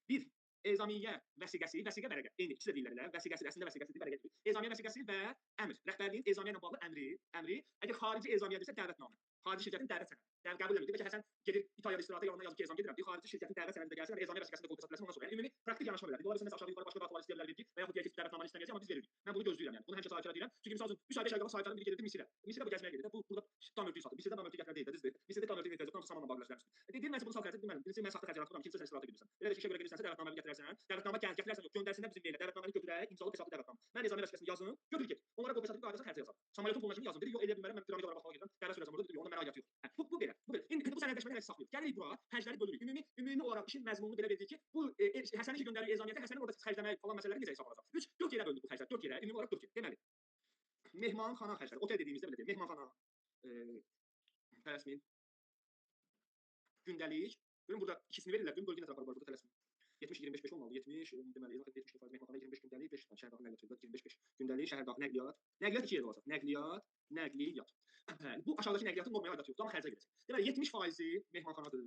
Bir ezamiyyə vəsiqəsi, vəsiqə vərəqə. Eyni ikisi də deyirlər elə. Vəsiqəsi əslində vəsiqəsidir, vərəqə deyil. Ezamiyyə vəsiqəsi və əmr. Rəhbərliyin ezamiyyə ilə bağlı əmri. Əgər xarici ezamiyyədirsə dəvətnamə. Xarici şirkətin dəvət sənədi. Yəni qəbul edilir. Bəlkə Həsən gedir İtaliyada istirahata yanına yazıb ki, ezam gedirəm. Bir xarici şirkətin dəvət sənədi də gəlsin, ezamiyyə vəsiqəsində qol hesab eləsin ondan sonra. Yəni ümumi praktik yanaşma belədir. Dolayısıyla məsəl aşağı yuxarı başqa datalar istəyirlər vergi və yaxud deyək ki, dəvətnamanı istəməyəcək, amma biz veririk. Mən bunu gözləyirəm yəni. Bunu həmişə sahibkarlara deyirəm. Çünki məsəl üçün 3 ay 5 ay qabaq sahibkarın biri gedirdi Misirə. Misirə bu gəzməyə gedirdi. Bu burada tam örtüyü satır. Misirdə tam örtüyü gətirə deyil, düzdür? Misirdə tam örtüyü gətirəcək, tam samanla bağlı eləmişdi. Deyir mən bunu sahibkarlara dedim, birincisi mən saxta xərclər atıram, ikincisi sən istirahata gedirsən. Elə də ki, işə görə gedirsənsə dəvətnaməni gətirərsən. Dəvətnamə gətirərsən, yox, göndərsinlər bizim meylə. Dəvətnaməni götürək, imzalı hesablı dəvətnamə. Mən ezamiyyə vəsiqəsini yazım, götür get. Onlara qol hesablı qaydasını xərcə yazar. Samolyotun pulunu yazım. Deyir, yox, eləyə bilmərəm, mən piramid olaraq baxmağa gedirəm. Dəvət sürəcəm orada, deyir, onda mənə aidiyyatı yox. Bu belə. Bu belə. İndi bu sənədləşməni nəsə saxlayır. Gəlirik bura, xərcləri bölürük. Ümumi olaraq işin məzmununu belə verdik ki, bu Həsəni ki göndərir ezamiyyətə, Həsənin orada xərcləmək falan məsələləri necə hesablanacaq? 4 yerə bölündü bu xərclər, 4 yerə, ümumi olaraq 4 yer. Deməli, mehmanxana xərcləri, otel dediyimizdə belə deyək, mehmanxana, tələsməyin, gündəlik, görün burada ikisini verirlər, dün bölgə nəzərə var burada tələsməyin. 70-25-5 olmalı, 70, deməli, 70% mehmanxana, 25 gündəlik, 5 şəhər daxili nəqliyyat, 25-5 gündəlik, şəhər daxili nəqliyyat, nəqliyyat 2 yerdə olacaq, nəqliyyat. Bu aşağıdakı nəqliyyatın normaya aidiyyatı yoxdur, amma xərcə gedəcək. Deməli, 70% mehmanxanadır,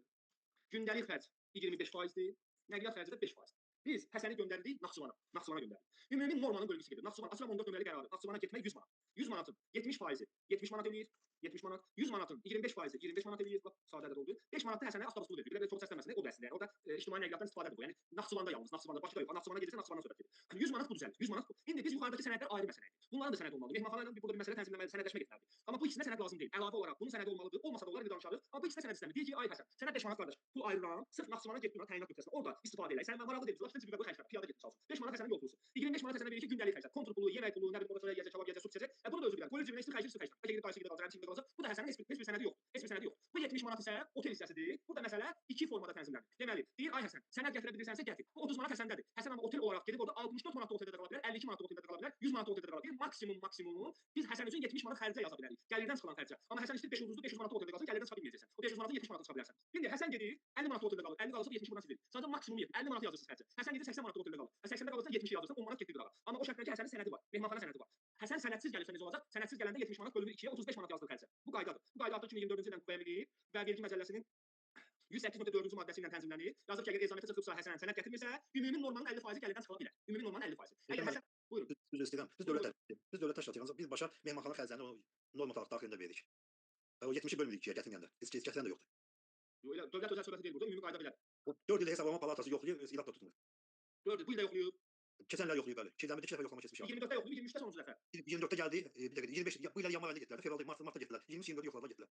gündəlik xərc 25%-dir, nəqliyyat xərci də 5%. Biz Həsəni göndərdik Naxçıvana. Naxçıvana göndərdik. Ümumi normanın bölgüsü gedir. Naxçıvan açılan 14 nömrəli qərarı. Naxçıvana getmək 100 manat. 100 manatın 70%, 70 manat eləyir. 70 manat. 100 manatın 25%, 25 manat eləyir. Bax, sadə ədəd oldu. 5 manat da Həsənə avtobus pulu verilir. Belə çox səsləməsin. O da əslində. Orada ictimai nəqliyyatdan istifadədir bu. Yəni Naxçıvanda yalnız, Naxçıvanda başqa yox. Naxçıvana gedirsə Naxçıvandan söhbət gedir. 100 manat bu düzəlir. 100 manat bu. İndi biz yuxarıdakı sənədlər ayrı məsələ idi. Bunların da sənədi olmalıdır. Mehmanxana ilə burada bir məsələ tənzimləməli, sənədləşmə getməlidir. Amma bu ikisinə sənəd lazım deyil. Əlavə olaraq bunun sənədi olmalıdır. Olmasa da olar bir danışarıq. Amma bu ikisinə sənəd istəmir. Deyir ki, ay Həsən, sənə 5 manat qardaş, pul ayırıram. Sırf Naxçıvana getdin, təyinat götürəsən. Orada istifadə elə. Sən maraqlı deyil. Zaten bir xərclər, piyada getmiş olsun. 5 manat Həsənin yol pulusu. 25 manat Həsənə verir ki, gündəlik xərclər. Kontur pulu, yemək pulu, nə bilim orada yeyəcək, kebab yeyəcək, su içəcək. Bunu da özü bilər. Polis cibinə istir xərclər. Bəlkə gedib dayısı gedib alacaq, həmçinin qalacaq. Bu da Həsənin heç bir sənədi yoxdur. Heç bir sənədi yoxdur. Bu 70 manat isə otel hissəsidir. Burada məsələ iki formada tənzimlənir. Deməli, deyir ay Həsən, sənəd gətirə bilirsənsə gətir. Bu 30 manat Həsəndədir. Həsən amma otel olaraq gedib orada 64 manat oteldə qala bilər, 52 manat oteldə qala bilər, 100 manat oteldə qala bilər. Maksimum biz Həsən üçün 70 manat xərcə yaza bilərik. Gəlirdən çıxılan xərcə. Amma Həsən istəyir 500 500 manat oteldə qalsın, gəlirdən çıxa bilməyəcəksən. O 500 manatı 70 manata çıxa bilərsən. İndi Həsən gedir 50 manat oteldə qalır. 50 qalsa 70 manat verir. Sadəcə maksimum 50 manat yazırsınız xərcə. Həsən gedir 80 manat oteldə qalır. 80-də qalırsa 70 yazırsan 10 manat getdi qırağa. Amma o şərtlə ki Həsənin sənədi var. Mehmanxana sənədi var. Həsən sənədsiz gəlirsə necə olacaq? Sənədsiz gələndə 70 manat bölünür 2-yə 35 manat yazılır xərcə. Bu qaydadır. Bu qayda artıq 2024-cü ildən qüvvəyə minib və vergi məcəlləsinin 108.4-cü maddəsi ilə tənzimlənir. Yazır ki, əgər ezamiyyətə çıxıbsa Həsən sənəd gətirmirsə, ümumi normanın 50% gəlirdən çıxa bilər. Ümumi normanın 50%. Əgər Həsən, buyurun. Biz dövlət təşkilatıyıq. Biz başa mehmanxana xərclərini o norma daxilində veririk. O 70-i bölmürük ikiyə gətirəndə. Heç gətirən də yoxdur. Elə dövlət özəl söhbəti deyil burada, ümumi qayda belədir. 4 ildə hesablama palatası yoxlayır, irad da tutmur. 4 il, bu il də yoxlayıb. Keçən il yoxlayıb bəli. Keçən il 2 dəfə yoxlama keçmiş. 24-də yoxlayıb, 23-də sonuncu dəfə. 24-də gəldi, bir dəqiqə 25 bu il yanvar ayında getdilər, fevralda, martda getdilər. 23-24 yoxlamağa getdilər.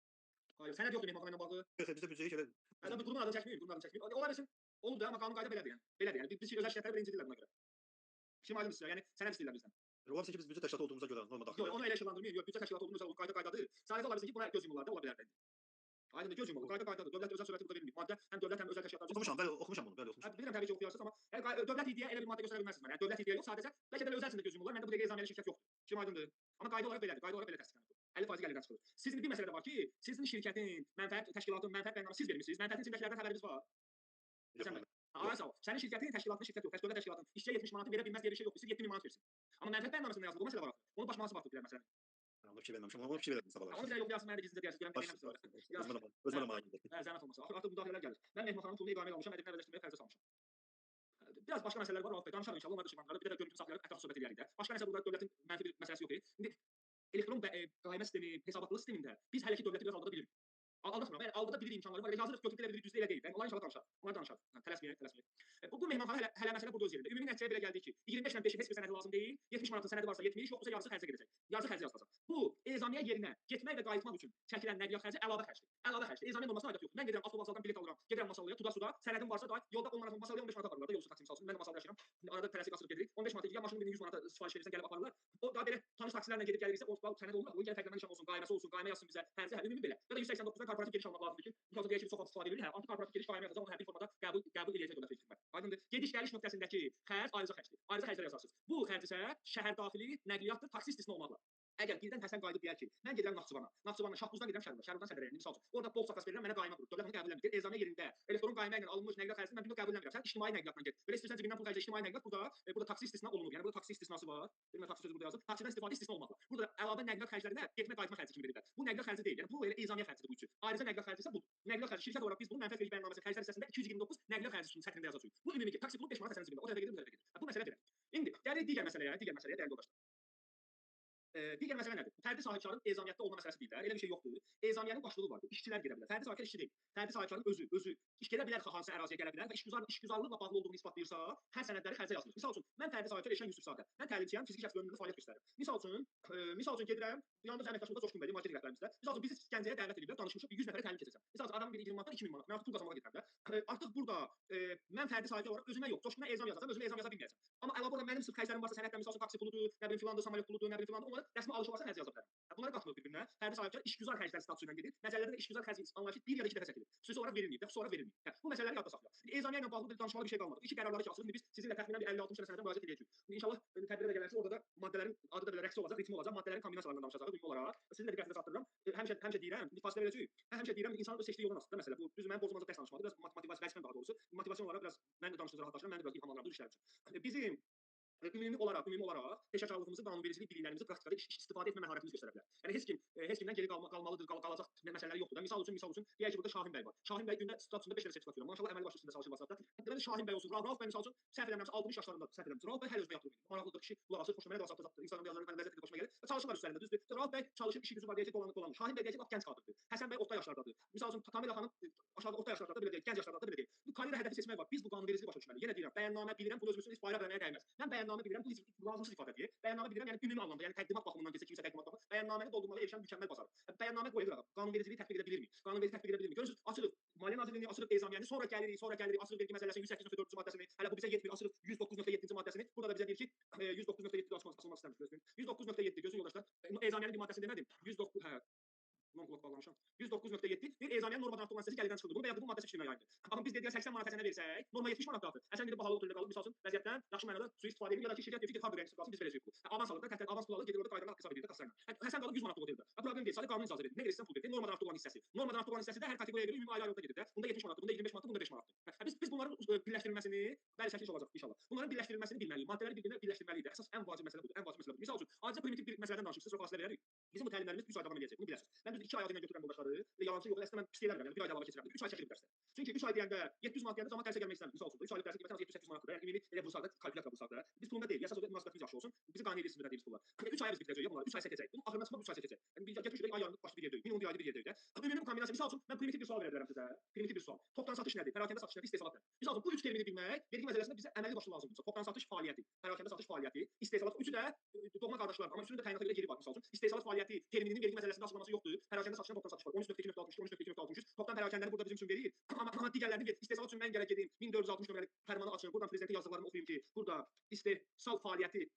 Hayır, sənəd yoxdur mehmanxana ilə bağlı. Yox, bizdə büdcəyə görə. Hələ bu qurumun adını çəkməyib, qurumun adını çəkməyib. Onlar üçün oldu amma qanun qayda belədir yəni. Belədir yəni. Biz özəl şirkətləri birinci deyirlər buna görə. Şimdi aydın sizə, yəni sənəd istəyirlər bizdən. Ola bilsin ki, biz büdcə təşkilatı olduğumuza görə norma Yox, daxilində. onu elə işıqlandırmayın. Yox, büdcə təşkilatı olduğunuz qayda qaydadır. Sadəcə ola bilsin ki, buna göz yumurlar da ola bilər. Aydın göz yumurlar. Qayda qaydadır. Dövlət özəl söhbəti burada verilmir. Maddə həm dövlət həm özəl təşkilatlar. Oxumuşam bunu, bəli oxumuşam. Bilirəm təbii ki, oxuyarsınız amma dövlət iddia elə bir maddə göstərə bilməzsiniz mənə. Yəni dövlət iddia yox, sadəcə bəlkə də özəl içində göz yumurlar. Məndə bu dəqiqə ezamiyyəli şirkət yoxdur. Kim aydındır? Amma qayda olaraq belədir. Qayda olaraq belə təsdiqlənir. 50% gəlirdən çıxır. Sizin bir məsələ də var ki, sizin şirkətin mənfəət təşkilatının mənfəət bəyannaməsi siz vermisiniz. Mənfəətin içindəkilərdən xəbəriniz var. Ay sağ ol. Sənin şirkətin təşkilatının şirkət yox, dövlət təşkilatının işçiyə 70 manatı verə bilməz deyə bir şey yoxdur. Siz 7000 manat verirsiniz. Amma mənfəət bəyannaməsində yazılır, o məsələ var. Onu baş mühasibə baxdı bilər məsələn. Onu fikir verməmişəm, onu fikir verdim sabahlar. Onu da yoxlayasın, mənə də gizlincə deyərsiniz, görəm deyirəm. Özümə də maraqlıdır. Zəhmət olmasa. Artıq müdaxilələr gəlir. Mən mehmanxananın pulunu iqamə almışam, ədəbiyyat əvəzləşdirməyə xərcə salmışam. Biraz başqa məsələlər var, Rauf bəy. Danışarıq inşallah, onlar da işıqlandırılır. Bir də görüntü saxlayarıq, ətraf söhbət edərik də. Başqa məsələ burada dövlətin mənfi bir məsələsi yox. İndi elektron qaymə sistemi, hesabatlıq sistemində biz hələ ki dövləti biraz aldada bilirik. Aldatmıram. Yəni aldada bilirik imkanları var. Yazırıq, götürüb elə bilirik, düzdür elə deyil. Yəni onlar inşallah danışar. Onlar danışar. Tələsməyək. Bu mehmanxana hələ məsələ burada öz yerində. Ümumi nəticəyə belə gəldi ki, 25 ilə 5-in heç bir sənədi lazım deyil. 70 manatın sənədi varsa 70, yoxsa yarısı xərcə gedəcək. Yarısı xərcə yazılacaq. Bu ezamiyə yerinə getmək və qayıtmaq üçün çəkilən nəqliyyat xərci əlavə xərcdir. Əlavə xərcdir. Ezamiyə normasına aidiyyəti yoxdur. Mən gedirəm avtovağzaldan bilet alıram, gedirəm Masallıya, Tuda, sənədim varsa da yolda onlara Masallıya 15 manat aparırlar da yolsuz taksi misal üçün. Mən də Masallıya yaşayıram. Arada tələsik asılıb gedirik. 15 manat edirəm, maşının birini 100 manata sifariş verirsən, gəlib aparırlar. O da belə tanış taksilərlə gedib gəliriksə, o sənəd olmur. Bu gəl fərqlənmə nişan olsun, qayməsi olsun, qaymə yazsın bizə. Xərci ümumi belə. Ya da 189-dan korporativ giriş almaq lazımdır ki, mütəmadi deyək ki, çox istifadə edilir. Hə, anti korporativ giriş qaymə yazacaq, onu hər bir formada qəbul eləyəcək dövlət xidmət. Aydındır. Gediş-gəliş nöqtəsindəki xərc ayrıca xərcdir. Ayrıca xərclər yazarsınız. Bu xərc isə şəhər daxili nəqliyyatdır, taksi istisna olmaqla. Əgər birdən Həsən qayıdıb deyər ki, mən gedirəm Naxçıvana, Naxçıvandan Şahbuzdan gedirəm Şərurdan, Şərurdan Sədrəyəni misal üçün. Orada bol zakas verirəm, mənə qaymə qurur. Dövlət onu qəbul etmir. Ezamiyə yerində elektron qaymə ilə alınmış nəqliyyat xərcini mən bir qəbul etmirəm. Sən ictimai nəqliyyatla get. Belə istəyirsən cibindən pul xərclə ictimai nəqliyyat burada taksi istisna olunur. Yəni burada taksi istisnası var. Demək taksi sözü burada yazılır. Taksidən istifadə istisna olmaqla. Burada əlavə nəqliyyat xərclərinə getmə qayıtma xərci kimi verirlər. Bu nəqliyyat xərci deyil. Yəni bu elə ezamiyə xərcidir bu üçü. Ayrıca nəqliyyat xərci isə budur. Nəqliyyat xərci şirkət olaraq biz bunu mənfəət vergi bəyannaməsinin xərclər hissəsində 229 nəqliyyat xərci sətrində yazacağıq. Bu ümumi taksi pulu 5 manat Həsənin cibində. O tərəfə gedir, bu tərəfə gedir. Bu məsələ belə. İndi gəlir digər məsələyə dəyərli yoldaşlar. Digər məsələ nədir? Fərdi sahibkarın ezamiyyətdə olma məsələsi deyirlər. Elə bir şey yoxdur. Ezamiyyənin başlığı var. İşçilər gedə bilər. Fərdi sahibkar işçi deyil. Fərdi sahibkarın özü iş gedə bilər, hansı əraziyə gələ bilər və işgüzarlıqla bağlı olduğunu isbatlayırsa, hər sənədləri xərcə yazılır. Misal üçün, mən fərdi sahibkar Eşən Yusufzadə. Mən təlimçiyəm, fiziki şəxs bölümündə fəaliyyət göstərirəm. Misal üçün gedirəm, yanımda əməkdaşımız Coşqun bəydir, marketinq rəhbərimizdə. Misal üçün bizi Gəncəyə dəvət ediblər, danışmışıq, 100 nəfərə təlim keçəcəm. Misal üçün adamın biri 20 manatdan 2000 manat. Mən artıq pul qazanmağa gedirəm də. Artıq burada mən fərdi sahibkar olaraq özümə yox, Coşquna ezam yazacağam, özümə ezam yaza bilməyəcəm. Amma əlavə olaraq mənim sırf xərclərim varsa, sənədlər misal üçün taksi puludur, nə bilim filandır, samolyot puludur, nə bilim filandır, onlara rəsmi alış varsa xərc yaza bilərəm. Bunları qatmır bir-birinə. Fərdi sahibkar işgüzar xərclər statusu ilə gedir. Məcəllədə də işgüzar xərc anlayışı 1 ya da 2 dəfə çəkilir. Xüsusi olaraq verilmir, xüsusi olaraq verilmir. Hə, bu məsələləri yadda saxlayaq. Ezamiyə ilə bağlı bir danışmalı bir şey qalmadı. İki qərarları ki, açılıb. İndi biz sizinlə təxminən bir 50-60 sənədə müraciət edəcəyik. İnşallah tədbirə də gələrsə orada da maddələrin adı da belə rəqsi olacaq, ritmi olacaq, maddələrin kombinasiyalarından danışacağıq ümumi olaraq. Sizin də diqqətinizi çatdırıram. Həmişə deyirəm, fasilə verəcəyik. Həmişə deyirəm, insanın öz seçdiyi yolun asılıdır məsələ. Bu düz mənim bozulmazda dərs danışmalı. Biraz motivasiya vəzifəm daha doğrusu. Motivasiya olaraq biraz mən də danışdığım rahatlaşıram, mən də biraz ilham alıram bu işlər üçün. Bizim ümumi olaraq peşəkarlığımızı, qanunvericilik biliklərimizi praktikada istifadə etmə məharətimiz göstərə bilər. Yəni heç kimdən geri qalmalıdır, qalacaq məsələləri yoxdur da. Misal üçün deyək ki, burada Şahin bəy var. Şahin bəy gündə statusunda 5 dəfə sertifikat verir. Maşallah əməli başlı üstündə çalışır WhatsApp-da. Deməli Şahin bəy olsun, Rauf bəy misal üçün səhv eləmirəmsə 60 yaşlarında səhv eləmirəm. Rauf bəy hələ özünə yatırım edir. Maraqlıdır kişi, qulaq asır, xoşuma gəlir WhatsApp-da, Instagramda yazılar, mən ləzzət edir, xoşuma gəlir. Və çalışırlar üstlərində, düzdür. Rauf bəy çalışır, işi gücü var, deyək ki, dolanır. Şahin bəy deyək ki, lap gənc qadındır. Həsən bəy orta yaşlardadır. Misal üçün Kamila xanım aşağıda orta yaşlardadır, belə deyil, gənc yaşlardadır, belə deyil. Bu karyera hədəfi seçmək var. Biz bu qanunvericiliyi başa düşməliyik. Yenə deyirəm, bəyannamə bilirəm, bunu özümüzün istifade etməyə dəyməz. Mən bəyannamə bilirəm, bu lazımsız ifadədir. Bəyannamə bilirəm, yəni ümumi anlamda, yəni təqdimat baxımından desə kimsə təqdimat baxımından bəyannaməni doldurmağa erişən mükəmməl bazardır. Bəyannamə qoyulur adam. Qanunvericiliyi tətbiq edə bilirmi? Qanunverici tətbiq edə bilirmi? Görürsüz, açırıq Maliyyə Nazirliyini, açırıq Ezamiyyəni, sonra gəlirik, açırıq vergi məsələsini 108.4-cü maddəsini, hələ bu bizə yetmir, açırıq 109.7-ci maddəsini. Burada da bizə deyir ki, 109.7-də açılmaq istəmir. 109.7 gözün yoldaşlar. Ezamiyyənin bir maddəsini demədim. 109 hə non-blok bağlamışam. 109.7 bir ezamiyyənin normadan artıq olan hissəsi gəlirdən çıxılır. Bunu bəyan bu maddəsi fikrinə aiddir. Amma biz dedik 80 manat həsənə versək, norma 70 manatdır. Həsən gedib bahalı oteldə qalıb, misal üçün vəziyyətdən yaxşı mənada sui-istifadə edir ya da ki, şirkət deyir ki, harda rəqs qalsın, biz verəcəyik. Avans alır da, təhvil avans pulu alır, gedir orada qaydalarla hesab edir də kasayla. Həsən qalıb 100 manatlıq oteldə. Problem deyil, sadəcə qanun icazə verir. Nə verirsən pul verir. Normadan artıq olan hissəsi. Normadan artıq olan hissəsi də hər kateqoriyaya görə ümumi ayrı-ayrılıqda gedir də. Bunda 70 manatdır, bunda 25 manatdır, bunda 5 manatdır. Biz bunların birləşdirilməsini, bəli çəkiliş olacaq inşallah. Bunların birləşdirilməsini bilməliyik. Maddələri bir-birinə birləşdirməliyik. Əsas ən vacib məsələ budur. Ən vacib məsələ budur. Misal üçün, adicə primitiv bir məsələdən danışırıq, sizə fasilə verərik. Bizim bu təlimlərimiz 3 ay davam edəcək. Bunu biləsiniz. Mən düz 2 ay ilə götürürəm yoldaşları və yalançı yox, əslində mən pis deyirəm, yəni 1 ay əlavə keçirəm. 3 ay çəkilib dərsdə. Çünki 3 ay deyəndə 700 manat deyəndə zaman dərsə gəlmək istəmir. Misal üçün 3 aylıq dərsə qiymətən 700-800 manatdır. Yəni ümumi elə vursaq da kalkulyatorla vursaq da biz pulunda deyil. Əsas olaraq münasibətimiz yaxşı olsun. Bizi qane edirsiniz ödədiyimiz pullar. 3 ay biz bitirəcəyik bunları. 3 ay çəkəcək. Bunun axırına çıxmaq 3 ay çəkəcək. Yəni biz getmişik ay yarım başlı bir yerdə. Minimum bir ayda bir yerdə. Ümumi bu kombinasiya misal üçün mən primitiv bir sual verə bilərəm sizə. Primitiv bir sual. Topdan satış nədir? Pərakəndə satış nədir? İstehsalat nədir? Misal üçün bu 3 termini bilmək vergi məsələsində bizə əməli başlı lazımdır. Topdan satış fəaliyyəti, pərakəndə satış fəaliyyəti, istehsalat üçü də doğma qardaşlardır. Amma üçünün də təyinata görə yeri var. Misal üçün istehsalat fəaliyyəti termininin vergi məsələsində açıqlaması yoxdur. Pərakəndə satışdan topdan satış var. 13.2.63, 13.2.63. Topdan pərakəndəni burada bizim üçün verir. Amma digərlərini verir. İstehsalat üçün mən gərək gedim 1460 nömrəli fərmanı açım. Buradan prezidentin yazdıqlarını oxuyum ki, burada istehsal fəaliyyəti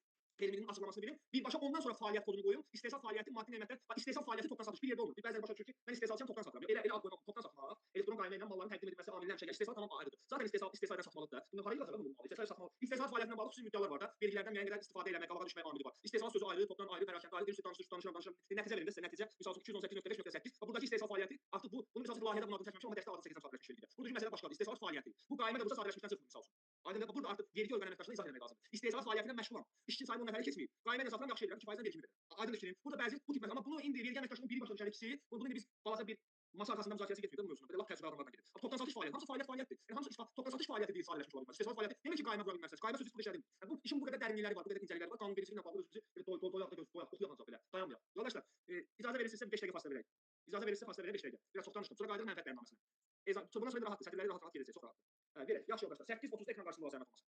termininin açıqlamasını bilim. Birbaşa ondan sonra fəaliyyət kodunu qoyum. İstehsal fəaliyyəti maddi nemətlər, istehsal fəaliyyəti topdan satış bir yerdə olmur. Bəzən başa düşür ki, mən istehsalçıyam, topdan satıram. Elə ad qoymaq, topdan satmaq, elektron qayna ilə malların təqdim edilməsi amili həmişə istehsal tamam ayrıdır. Zaten istehsaldan satmalıdır da. Bunu parayla satmalı, istehsal satmalı. İstehsal fəaliyyətindən bağlı xüsusi müddəalar var da. Vergilərdən müəyyən qədər istifadə etmək, qabağa düşmək amili var. İstehsal sözü ayrı, topdan ayrı, pərakəndə ayrı, danışıram. Nəticə verir də sizə nəticə. Məsəl üçün 218.5.8. Buradakı istehsal fəaliyyəti artıq bunu məsəl üçün layihədə bunu adını çəkməmişəm, amma dəstə adını çəkəcəm sadələşmiş vergidə. Buradakı məsələ başqadır. İstehsal fəaliyyəti. Bu qaymə də burada sadələşmişdən çıxmır məsəl üçün. Aydın burada artıq vergi orqanı əməkdaşlığına izah etmək lazımdır. İstehsal fəaliyyətindən məşğulam. İşçi sayını 10 nəfərə keçməyib. Qaymə ilə satıram, yaxşı edirəm, 2%-dən vergimi verirəm. Aydın işləyir. Burada bəzi bu tip məsələ, amma bunu indi vergi əməkdaşlığının biri başa düşən ikisi, bunu indi biz balaca bir masa arxasında müzakirəsi getmir də bu mövzusunda. Belə lap təcrübə adamlardan gedir. Topdan satış fəaliyyəti, hamısı fəaliyyətdir. Yəni hamısı topdan satış fəaliyyəti deyil, sadələşmiş ola bilməz. İstehsal fəaliyyəti demək ki, qaymə qura bilməzsiniz. Qaymə sözü bu işlədir. Yəni bu işin bu qədər dərinlikləri var, bu qədər incəlikləri var. Qanunvericiliyi ilə bağlı özümüzü oxuyaq belə. Dayanmayaq. Yoldaşlar, icazə verirsinizsə 5 dəqiqə fasilə verək. İcazə verirsinizsə fasilə verək 5 dəqiqə. Biraz çox danışdım. Sonra qayıdırıq mənfəət bəyannaməsinə. Bundan sonra rahat, sətirləri rahat gedəcək, çox rahat. Verək. Yaxşı yoldaşlar. 8:30-da ekran qarşısında olacaq olmasa.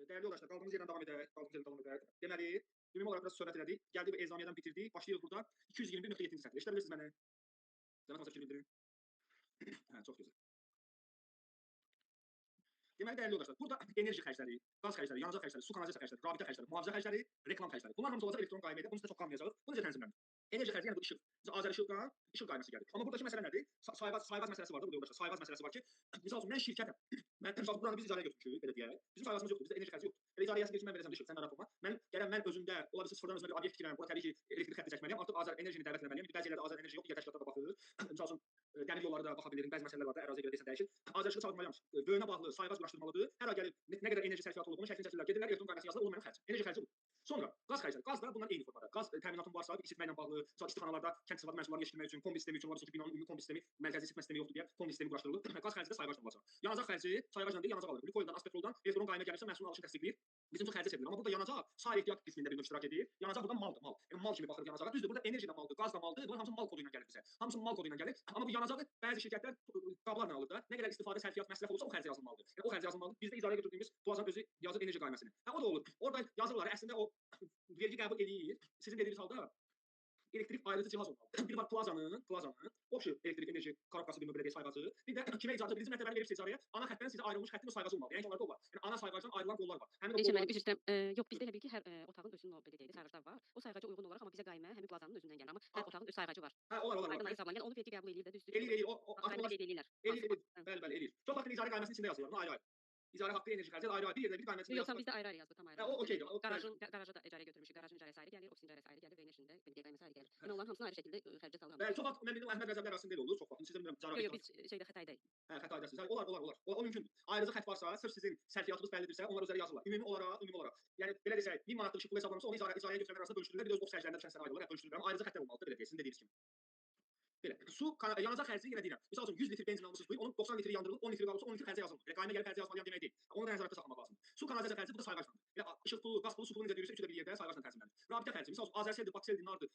Değerli yoldaşlar, kaldığımız yerden devam edək. Deməli, ümumi olaraq biraz söhbət elədik. Gəldik bu ezamiyyədən bitirdik. Başlayırıq burada 221.7-ci sətr. Eşidə bilirsiniz məni? Cənab Hasan fikir bildirin. Hə, çox gözəl. Deməli, dəyərli yoldaşlar, burada enerji xərcləri, qaz xərcləri, yanacaq xərcləri, su kanalizasiya xərcləri, rabitə xərcləri, mühafizə xərcləri, reklam xərcləri. Bunlar hamısı olacaq elektron qaymada. Bunu sizə çox qalmayacaq. Bunu necə tənzimlənir? Enerji xərci, yəni bu işıq. Azər işıqdan işıq qayması gəlir. Amma buradakı məsələ nədir? Sayğaz məsələsi var da burada yoldaşlar. Sayğaz məsələsi var ki, misal üçün mən şirkətəm. Mən misal buranı biz icarəyə götürmüşük, belə deyək. Bizim sayğazımız yoxdur, bizdə enerji xərci yoxdur. Elə icarəyə yazıb ki, mən verəcəm işıq, sən narahat olma. Mən özümdə ola bilsin sıfırdan özümə bir obyekt tikirəm. Bura təbii ki, elektrik xətti çəkməliyəm. Artıq Azər enerjini dəvət etməliyəm. Bəzi yerlərdə Azər enerji yox, digər təşkilatlara baxır. Misal üçün dəmir yolları da baxa bilirim. Bəzi məsələlər var da, əraziyə görə desən dəyişir. Azər işığı çalmalıyam. Böyünə bağlı sayğaz quraşdırmalıdır. Hər ay gəlib nə qədər enerji sərfiyyatı olduğunu şəklini çəkirlər. Gedirlər elektron qaydası yazılır, o mənim xərcim. Enerji xərci budur. Sonra qaz xərcləri. Qaz da bunlar eyni formada. Qaz təminatın varsa, isitmə ilə bağlı, istixanalarda kənd təsərrüfatı məhsullarını yetişdirmək üçün kombi sistemi üçün var, ki, binanın ümumi kombi sistemi, mərkəzi isitmə sistemi yoxdur deyə kombi sistemi quraşdırılır. Qaz xərci də sayğacla olacaq. Yanacaq xərci sayğacla deyil, yanacaq alır. Glükoldan, aspetroldan elektron qaymaya gəlirsə məhsulun alışını təsdiqləyir. Bizim üçün xərci çevrilir. Amma burada yanacaq sahə ehtiyat qismində bir iştirak edir. Yanacaq burada maldır, mal. Yəni mal kimi baxırıq yanacağa. Düzdür, burada enerji də maldır, qaz da maldır. Bunlar hamısı mal kodu ilə gəlir bizə. Hamısı mal kodu ilə gəlir. Amma bu yanacağı bəzi şirkətlər qablarla alır da. Nə qədər istifadə sərfiyyat məsrəf olursa o xərci yazılmalıdır. Yəni o xərci yazılmalıdır. Bizdə icarəyə götürdüyümüz plazanın özü yazır enerji qayməsini. O da olur. Orada yazırlar. Əslində o vergi qəbul eləyir. Sizin dediyiniz halda elektrik ayrıcı cihaz olmalıdır. Bir var plazanın option elektrik enerji korobkası bir belə sayğacı. Bir də kimə icazə birinci mərtəbəli verib icarəyə ana xəttdən sizə ayrılmış xəttin o sayğacı olmalı. Yəni ki, onlarda o var. Yəni ana sayğacdan ayrılan qollar var. Həmin o Deyirəm, qollar üzr istəyirəm. Yox, bizdə elə bil ki, hər otağın özünün o belə deyək, sayğaclar var. O sayğaca uyğun olaraq amma bizə qaymə həmin plazanın özündən gəlir. Amma hər otağın öz sayğacı var. hə, olar. Aydın hesablan. Yəni onu vergi qəbul eləyir də, düzdür? Eləyir. O Qaymada qeyd eləyirlər. eləyir. Bəli, eləyir. Çox vaxt icarə qayməsinin içində yazılır. Bunu ayrı-ayrı. İcarə haqqı enerji xərci ayrı-ayrı. Bir yerdə bir qayməsini Yox, bizdə ayrı-ayrı yazılır, tam ayrı. Hə, o okeydir. O Qaraja da icarəyə götürmüşük. Qarajın icarəsi ayrı gəlir, ofisin icarəsi ayrı gəlir və enerjinin də belə qayması ayrı gəlir. Yəni onların hamısını ayrı şəkildə xərcə salırıq. Bəli, çox vaxt mən bildim Əhməd Rəzəbli arasında elə olur. Çox vaxt sizə bilmirəm icarə. Yox, biz şeydə xətaydayıq. Hə, xətaydasınız. Olar. O mümkündür. Ayrıcı xətt varsa, sırf sizin sərfiyyatınız bəllidirsə, onlar üzəri yazırlar. Ümumi olaraq. Yəni belə desək, 1000 manatlıq işıq pulu hesablanırsa, onu icarəyə götürənlər arasında bölüşdürürlər. Bir də öz boş xərclərindən düşən sənə ayrılır, bölüşdürürlər. Ayrıcı xəttlər olmalıdır, belə deyək, sizin dediyiniz kimi. Belə. Su, yanacaq xərci yenə deyirəm. Məsəl üçün 100 litr benzin almısınız bu il, onun 90 litri yandırılıb, 10 litri qalırsa 10 litr xərci yazılmır. Yəni qaymaya gəlib xərci yazmalıyam demək deyil. Onu da nəzarətdə saxlamaq lazımdır. Su, kanalizasiya xərci bu da sayğaclandır. Yəni işıq pulu, qaz pulu, su pulu necə deyirsə, üçü də bir yerdə sayğacla tənzimlənir. Rabitə xərci, məsəl üçün Azərseldir, Bakseldir, nardır,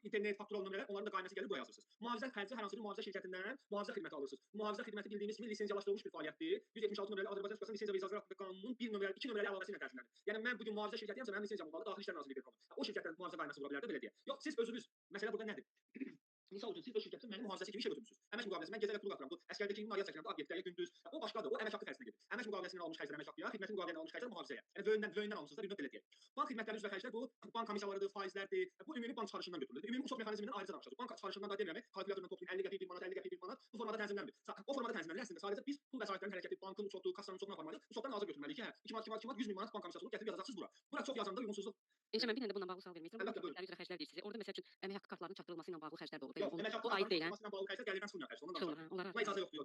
internet, fakturalı nömrələr, onların da qayması gəlir buraya yazırsınız. Mühafizə xərci hər hansı bir mühafizə şirkətindən mühafizə xidməti alırsınız. Mühafizə xidməti bildiyimiz kimi lisenziyalaşdırılmış bir fəaliyyətdir. 176 nömrəli Azərbaycan Respublikasının lisenziya və icazə haqqında qanunun 1 nömrəli, 2 nömrəli əlavəsi ilə tənzimlənir. Yəni mən bu gün mühafizə şirkətiyəmsə mənim lisenziyam olmalı, Daxili İşlər Nazirliyi qanunu. O şirkətdən mühafizə qayması vura bilər də belə deyək. Yox, siz özünüz məsələ burada nədir? Misal üçün siz öz şirkətin mənim mühafizəçi kimi işə götürmüsünüz. Əmək müqaviləsi mən gecə və pul qatıram. Bu əskərdəki kimi nailiyyət çəkirəm də obyektlərə gündüz. O başqadır. O əmək haqqı xərcinə gedir. Əmək müqaviləsindən alınmış xərclər əmək haqqıya, xidmətin müqaviləsindən alınmış xərclər mühafizəyə. Yəni böyündən almısınızlar, bir növ belə deyək. Bank xidmətləri üzrə xərclər bu bank komissiyalarıdır, faizlərdir. Bu ümumi bank çıxarışından götürülür. Ümumi uçot mexanizmindən ayrıca danışacağıq. Bank çıxarışından da demirəm, kalkulyatordan toplayın 50 qəpik 1 manat, 50 qəpik 1 manat. Bu formada tənzimlənmir. O formada tənzimlənir. Əslində sadəcə biz pul vəsaitlərinin hərəkəti, bankın uçotu, kassanın uçotuna aparmalıyıq. Uçotdan azad götürməliyik ki, hə, 2 manat 100 min manat bank komissiyasını gətirib yazacaqsınız bura. Bura çox yazanda uyğunsuzluq. Mən bir dənə də bununla bağlı sual vermək istəyirəm. Əlbəttə, Üzrə xərclər deyirsiniz. Orada məsəl üçün əmək haqqı kartlarının çatdırılması ilə bağlı xərclər də olur. Yox, əmək haqqı O aid deyil, hə? kartlarının bağlı xərclər gəlirdən çıxmır xərclər. Ondan danışaq. Onlara Buna icazə yoxdur.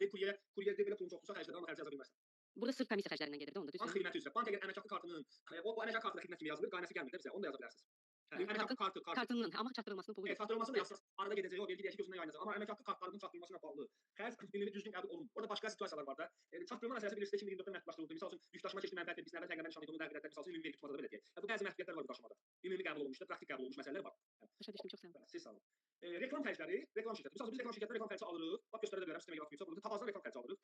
Kuryerdə belə pulun çoxdursa xərclərdən xərc yaza bilməzsən. burada sırf komissiya xərclərindən gedir də onda, Bank düzdür? xidməti üzrə. Bank əgər əmək haqqı kartının o əmək haqqı kartına xidmət kimi yazılır, qayması gəlmir də bizə. Onu da yaza bilərsiniz. Hə, əmək haqqı kartı. Kartının, amma çatdırılmasının pulu yox. Çatdırılmasını da yazsaz, arada gedəcək, o vergi dəyişik özündən yayınacaq. Amma əmək haqqı kartlarının çatdırılmasına bağlı xərc ümumi düzgün qəbul olunmur. Orada başqa situasiyalar var da. Çatdırılma məsələsi bilirsiniz 2024-də məhdudlaşdırıldı. Məsəl üçün yükdaşıma keçdi mənfəət vergislərində təqribən nişan edilmiş dəqiqlərdə məsəl üçün ümumi vergi tutmada belə deyək. Bu bəzi məhdudiyyətlər var yükdaşımada. Ümumi qəbul olunmuşdur, praktik qəbul olunmuş məsələlər var. Başa düşdüm, çox sağ olun. Siz sağ olun. Reklam xərcləri, reklam şirkəti. Məsələn biz reklam şirkətindən reklam xərci alırıq. Bax göstərə də bilərəm, sistemə yaratmayıbsa burada Tapazdan reklam xərci alırıq.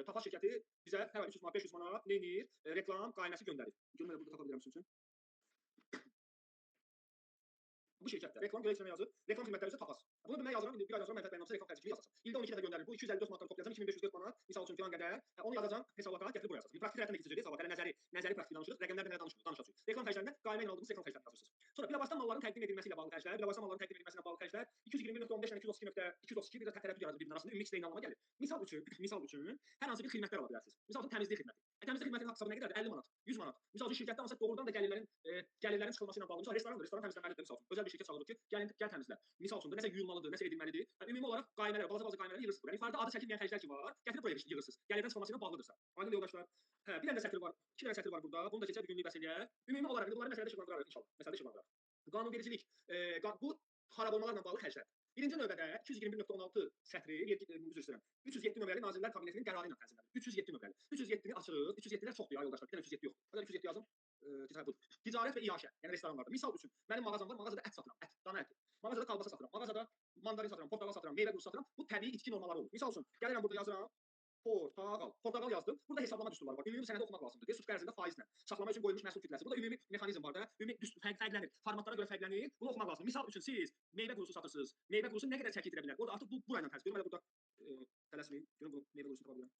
Tapaz şirkəti bizə hər ay 300 manat, 500 manat nə edir? Reklam qayması göndərir. Görün burada tapa bilərəm sizin üçün. Bu şirkətdə reklam görəcəmə yazır. Reklam xidmətləri üzrə Tapaz. Bunu demək yazıram, bir ay yazıram, mənfəət bəyannaməsində reklam xərci kimi yazacağam. İldə 12 dəfə göndərir. Bu 254 manatdan toplayacağam, 2540 manat. Misal üçün filan qədər. Onu yazacağam, hesablara gətirib buraya yazacağam. Praktik həyatda nəticədir, hesablara nəzəri praktik danışırıq, rəqəmlərlə nə danışacağıq. Reklam xərclərindən qayma ilə aldığınız reklam xərclərini yazırsınız. Sonra bilavasitə malların təqdim edilməsi ilə bağlı xərclər, bilavasitə malların təqdim edilməsi ilə bağlı xərclər 221.15-232.232 bir də tərəfli bir arasında ümumi isteğin anlamına gəlir. Misal üçün hər hansı bir xidmətlər ala bilərsiniz. Misal üçün təmizlik xidməti. Təmizlik xidmətinin hesabı nə qədərdir? 50 manat, 100 manat. Misal üçün şirkətdə hansı doğrudan da gəlirlərin çıxılması ilə bağlı. Misal restorandır, restoran təmizləməlidir misal üçün. Özəl bir şirkət çağırır ki, gəl təmizlə. Misal üçün də nəsə yuyulmalıdır, nəsə edilməlidir. Ümumi olaraq qaymələr, balaca qaymələr yığırsınız. Yəni yuxarıda adı çəkilməyən xərclər ki var, gətirib buraya yığırsınız. Gəlirdən çıxılması ilə bağlıdırsa. Aydın yoldaşlar. Hə, bir dənə sətr var, 2 dənə sətr var burada. Bunu da keçək bir günlük bəs eləyək. Ümumi olaraq bunları məsələdə işıqlandırarıq inşallah. Məsələdə işıqlandırarıq. Qanunvericilik, bu xarab olmalarla bağlı xərclər. Birinci növbədə 221.16 sətri, üzr istəyirəm. 307 nömrəli Nazirlər Kabinetinin qərarı ilə tənzimlənir. 307 nömrəli. 307-ni açırıq. 307-lər çoxdur ya yoldaşlar. Bir dənə 307 yox. Hətta 307 yazım. Ticarət və iaşə, yəni restoranlarda. Misal üçün, mənim mağazam var, mağazada ət satıram, dana əti. Mağazada kolbasa satıram, mağazada mandarin satıram, portağal satıram, meyvə qursu satıram. Bu təbii içki normaları olur. Misal üçün, gəlirəm burada yazıram. Portaqal yazdım. Burada hesablama düsturları var. Ümumi sənədi oxumaq lazımdır. Sut qərzində faizlə saxlama üçün qoyulmuş məhsul kütləsi. Burada ümumi mexanizm var da, ümumi fərqlənir. Formatlara görə fərqlənir. Bunu oxumaq lazımdır. Misal üçün siz meyvə qurusu satırsınız. Meyvə qurusu nə qədər çəki itirə bilər? Orada artıq bu burayla təsvir. Görün burada tələsməyin. Görün bu meyvə qurusunu tapa bilirəm.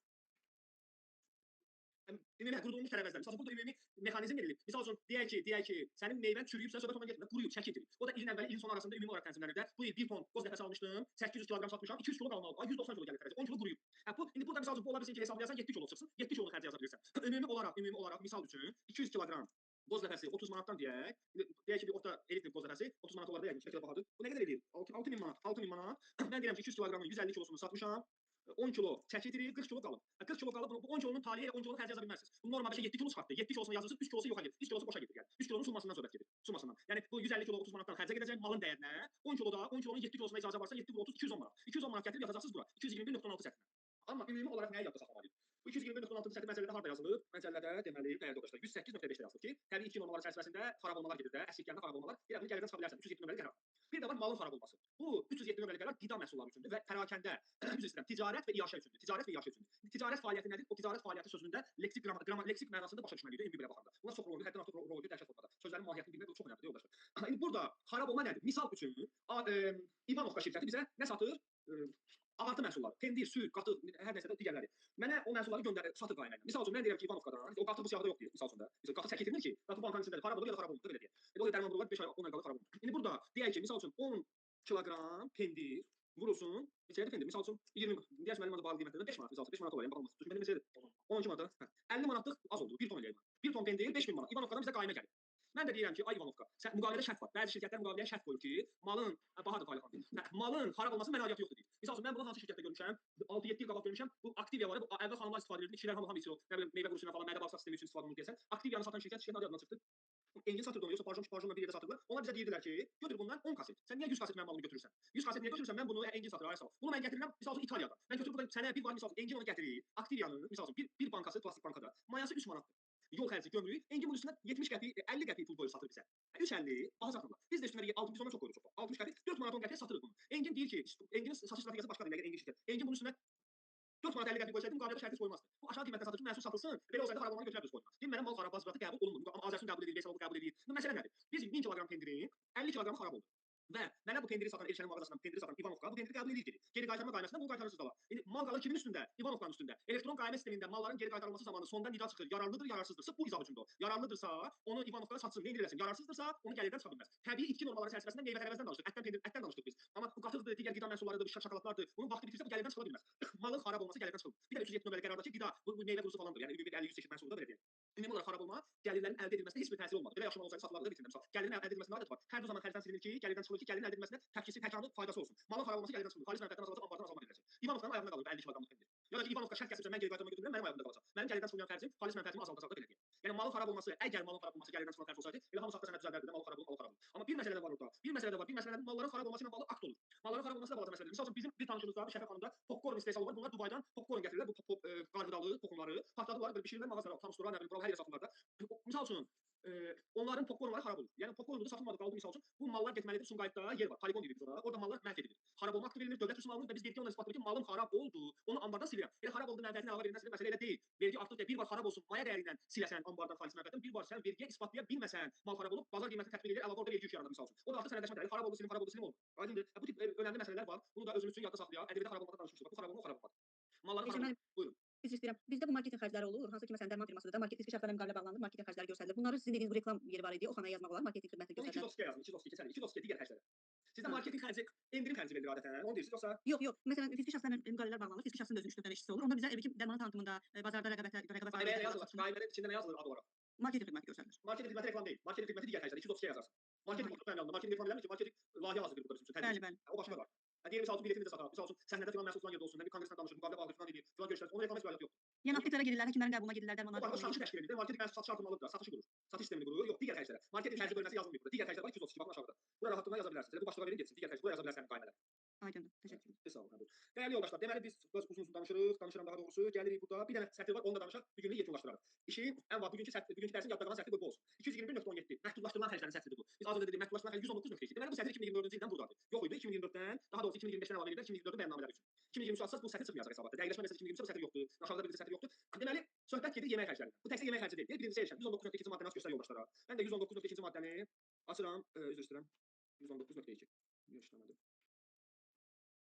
Ümumi qurudulmuş tərəvəzlər. Məsələn, burada ümumi mexanizm verilib. Misal üçün deyək ki, sənin meyvən çürüyübsə, söhbət ondan getmir, quruyub, çəki itirir. O da ilin əvvəli, ilin sonu arasında ümumi olaraq tənzimlənir də. Bu il 1 ton qoz nəfəs almışdım, 800 kiloqram satmışam, 200 kilo qalmalı. Ay 190 kilo gəlir tərəzi. 10 kilo quruyub. İndi burada misal üçün bu ola bilsin ki, hesablayasan 7 kilo çıxsın. 7 kilonu xərcə yaza bilirsən. Ümumi olaraq misal üçün 200 kiloqram qoz nəfəsi 30 manatdan deyək ki, bir orta elit qoz nəfəsi 30 manat olar da, yəni 2 kilo bahadır. Bu nə qədər edir? 6000 manat, 6000 manat. Mən deyirəm ki, 200 kiloqramın 150 kilosunu satmışam. 10 kilo çəki itirir, 40 kilo qalıb. 40 kilo qalıb, bu 10 kilonun taliyi 10 kilonu xərcə yaza bilmərsiniz. Bu normalda 7 kilo çıxartdı. 7 kilosunu yazırsınız, 3 kilosu yoxa gedir. 3 kilosu boşa gedir yəni. 3 kilonun summasından söhbət gedir. Summasından. Yəni bu 150 kilo 30 manatdan xərcə gedəcək malın dəyərinə. 10 kiloda 10 kilonun 7 kilosuna icazə varsa 7 30 210 manat. 210 manat gətirib yazacaqsınız bura. 221.6 sətrinə. Amma ümumi olaraq nəyə yadda saxlamalıyıq? Bu 221.6 sətir məsələdə harda yazılıb? Məsələdə deməli, dəyərli dostlar, 108.5-də yazılıb ki, təbii 2 normalar çərçivəsində xarab olmalar gedir də, əsl gəlmə xarab olmalar, bir bunu gəlirdən çıxa bilərsən. 307 nömrəli qərar. Bir də var malın xarab olması. Bu 307 nömrəli qərar qida məhsulları üçündür və pərakəndə, üzr istəyirəm, ticarət və iaşə üçündür. Ticarət və iaşə üçündür. Ticarət fəaliyyəti nədir? O ticarət fəaliyyəti sözündə leksik mənasında başa düşməliyik, ümumi belə baxanda. Buna çox roldur, həddən artıq roldur dəhşət formada. Sözlərin mahiyyətini bilmək çox önəmlidir, yoldaşlar. İndi burada xarab olma nədir? Misal üçün, İvanovka şirkəti bizə nə satır? Ağartı məhsulları, pendir, süd, qatıq, hər nəsə də digərləri. Mənə o məhsulları satır qaynayla. Misal üçün, mən deyirəm ki, İvanovkadan, o qatıq bu siyahıda yox deyir, misal üçün də. Qatıq çək itirmir ki, qatıq bankanın içindədir, xarab olur ya da xarab olmur, belə deyək. O dərman vururlar, 5 ay, 10 ay qalır xarab olmur. İndi burada deyək ki, misal üçün 10 kiloqram pendir vurulsun, neçədir pendir? Misal üçün 20, deyəsən mənim bağlı qiymətlərdən 5 manat, misal üçün 5 manat olar, yəni baxılmaz. Çünki mənim neçədir? 12 manat, 50 manatlıq az oldu, 1 ton eləyək. 1 ton pendir 5000 manat. İvanovkadan bizə qaymə gəlir. Mən də deyirəm ki, ay İvanovka, müqavilədə şərt var. Bəzi şirkətlər müqaviləyə şərt qoyur ki, malın bahadır fəaliyyət xanım. Malın xarab olması mənəviyyatı yoxdur deyir. Misal üçün mən bunu hansı şirkətdə görmüşəm? 6-7 il qabaq görmüşəm. Bu Aktiviya var. Bu əvvəl xanımlar istifadə edirdi. Kişilər hamı içir o. Nə bilim meyvə qurusuna falan, mədə bağırsaq sistemi üçün istifadə olunur deyəsən. Aktiviyanı satan şirkətin adı yadına çıxdı. Engin satırdı onu, yoxsa parjonla bir yerdə satırdılar. Onlar bizə deyirdilər ki, götür bundan 10 kaset. Sən niyə 100 kaset mənim malımı götürürsən? 100 kaset niyə götürürsən? Mən bunu Engin satır, ay sağ ol. Bunu mən gətirirəm, misal üçün İtaliyadan. Mən götürüb burada sənə bir var, misal üçün Engin onu gətirir. Aktiviyanın, misal üçün bir bankası plastik bankada. Mayası 3 manatdır. Yol xərci gömrük. Engin bunun üstünə 70 qəpik, 50 qəpik pul qoyur satır bizə. 3.50 baha satırlar. Biz də üstünə 6 biz ona çox qoyuruq çox. 60 qəpik, 4 manat 10 qəpiyə satırıq bunu. Engin deyir ki, Enginin satış strategiyası başqadır, yəni Engin şirkət. Engin bunun üstünə 4 manat 50 qəpik qoysaydı müqavilədə şərti qoymazdı. Bu aşağı qiymətə satır ki, məhsul satılsın, belə olsaydı xarab olanı götürərdiniz qoyma. Deyim mənim mal xarab bazarı qəbul olunmur. Amma Azərbaycan qəbul edir, Veysel qəbul edir. Bu məsələ nədir? Biz 1000 kiloqram pendirin 50 kiloqramı xarab oldu. Və mənə bu pendiri satan Elşənin mağazasından pendiri satan İvanovka bu pendiri qəbul edir. Geri qaytarma qayməsində bunu qaytarırsınız da var. İndi mal qalır kimin üstündə? İvanovkanın üstündə. Elektron qaymə sistemində malların geri qaytarılması zamanı sonda nida çıxır. Yararlıdır, yararsızdır. Sırf bu izah üçündür o. Yararlıdırsa, onu İvanovkaya satsın, nə ediləsin? Yararsızdırsa, onu gəlirdən çıxa bilməz. Təbii itki normaları çərçivəsində meyvə tərəvəzdən danışırıq. Ətdən danışdıq biz. Amma bu qatıqdır, digər qida məhsullarıdır, şokoladlardır. Bunun vaxtı bitirsə bu gəlirdən çıxa bilməz. Malın xarab olması gəlirdən çıxır. Bir də 307 nömrəli qərardakı qida, bu meyvə qurusu falandır. Yəni ümumi 50-100 çeşid məhsulda belə deyək. Ümumi olaraq xarab olma gəlirlərin əldə edilməsində heç bir təsir olmadı. Belə yaşamaq olsaydı satılardı bitirdim. Gəlirin əldə edilməsində adət var. Hər zaman xərcdən silinir ki, gəlirdən çıxılır ki, gəlirin əldə edilməsində təkanı faydası olsun. Malın xarab olması gəlirdən çıxılır. Xaric mənfəətdən azalacaq, ambardan azalma ediləcək. İvanovkanın ayağında qalır 50 kiloqramlıq pendir. Ya da ki, İvanovka şərt kəsibsə mən geri qaytarma götürürəm, mənim ayağımda qalacaq. Mənim gəlirdən çıxmayan xərcim xaric mənfəətimi azaldacaq da belə deyək. Yəni malın xarab olması, əgər malın xarab olması gəlirdən çıxan xərc olsaydı, elə hamı saxta sənəd düzəldərdi də, mal xarab olur, mal xarab olur. Amma bir məsələ də var orada. Bir məsələ də malların xarab olması ilə bağlı akt olur. Malların xarab olması da balaca məsələdir. Məsələn, bizim bir tanışımız var, Şəfəq xanımda popkorn istehsalı var. Bunlar Dubaydan popkorn gətirirlər. Bu qarğıdalı toxumları partladılar, belə bişirirlər, mağazalara, tanışdırırlar, nə bilim, buralar hər yerə satırlar da. Misal üçün onların popkornları xarab olur. Yəni popkorn burada satılmadı, qaldı misal üçün. Bu mallar getməlidir, Sumqayıtda yer var, poligon deyirik biz ona. Orada mallar məhv edilir. Xarab olma aktı verilir, dövlət rüsum alınır və biz vergi ondan isbat edirik ki, malım xarab oldu. Onu ambardan silirəm. Elə xarab oldu mənfəətini əlavə verilməsi məsələ elə deyil. Vergi artıq deyil. Bir var xarab olsun, maya dəyərindən siləsən ambardan faiz mənfəətdən. Bir var sən vergiyə isbatlaya bilməsən, mal xarab olub, bazar qiyməti tətbiq edir, əlavə orada vergi yükü yaradır misal üçün. O da artıq sənədləşmə dəlili, xarab oldu, silim olmur. Aydındır. Bu tip önəmli məsələlər var. Bunu da özümüz üçün yadda saxlayaq. Ədəbiyyatda xarab olmadan danışmışıq. Bu xarab olma, o xarab olmadı. Malların xarab. Buyurun. Üzr istəyirəm. Bizdə bu marketinq xərcləri olur. Hansı ki, məsələn, dərman firmasıdır da, marketinq şərtlərlə müqavilə bağlanır, marketinq xərcləri göstərilir. Bunları sizin dediyiniz bu reklam yeri var idi, o xanaya yazmaq olar, marketinq xidməti Bunu göstərilir. 232 yazın, 232 keçərik. 232 digər xərclər. Sizdə marketinq xərci, endirim xərci verilir adətən. Onu deyirsiniz yoxsa? Yox. Məsələn, fiziki şəxslərlə müqavilələr bağlanır. Fiziki şəxsin də özünün 3-4 dənə işçisi olur. Onda bizə ki, dərmanın tanıtımında, bazarda rəqabət Qayməyə yazılır. Qaymənin içində nə yazılır adı olaraq? marketinq xidməti göstərilir. Marketinq xidməti reklam deyil. Marketinq xidməti digər xərclər 232 yazarsın. Marketinq xidməti yanında marketinq reklam eləmir ki, marketinq layihə hazırlayır burada bizim üçün. Bəli. O başqa var. Deyir misal üçün biletini də satar. Misal üçün səhnədə filan məhsul filan yerdə olsun, nə bir konqresdən danışır, müqavilə bağlı filan edir, filan görüşlər. Onun reklam fəaliyyəti yoxdur. Yəni apteklərə gedirlər, həkimlərin qəbuluna gedirlər, dərmanlar. O satışı təşkil edir. Marketinq məhsul satış artırmalıdır, satışı qurur. Satış sistemini qurur. Yox, digər xərclər. Marketinq xərci bölməsi yazılmır burada. Digər xərclər var 232 baxın aşağıda. Bura rahatlıqla yaza bilərsiniz. Bu başlığa verin getsin. Digər xərclər bura yaza bilərsiniz qaymələr. Aydındır. Təşəkkür. Sağ olun. Dəyərli yoldaşlar, deməli biz uzun danışırıq, danışıram daha doğrusu. Gəlirik burada. Bir dənə sətr var, onu da danışaq. Bu günü yekunlaşdırarıq. İşin ən vaxt bugünkü dərsin yadda qalan sətri bu olsun. 221.17 məhdudlaşdırılan xərclərin sətridir bu. Biz az öncə dedik məhdudlaşdırılan xərc 119.2. Deməli bu sətr 2024-cü ildən burdadır. Yox idi 2024-dən, daha doğrusu 2025-dən əlavə edilən 2024-ün bəyannamələri üçün. 2023 asas bu sətr çıxmayacaq hesabatda. Dəqiqləşmə məsələsi 2023 sətr yoxdur. Aşağıda bir sətr yoxdur. Deməli söhbət gedir yemək xərclərindən. Bu təkcə yemək xərci deyil. Birinci seçim 119.2-ci maddəni az göstər yoldaşlara. Mən də 119.2-ci maddəni açıram, üzr istəyirəm. 119.2. Yoxlamadım.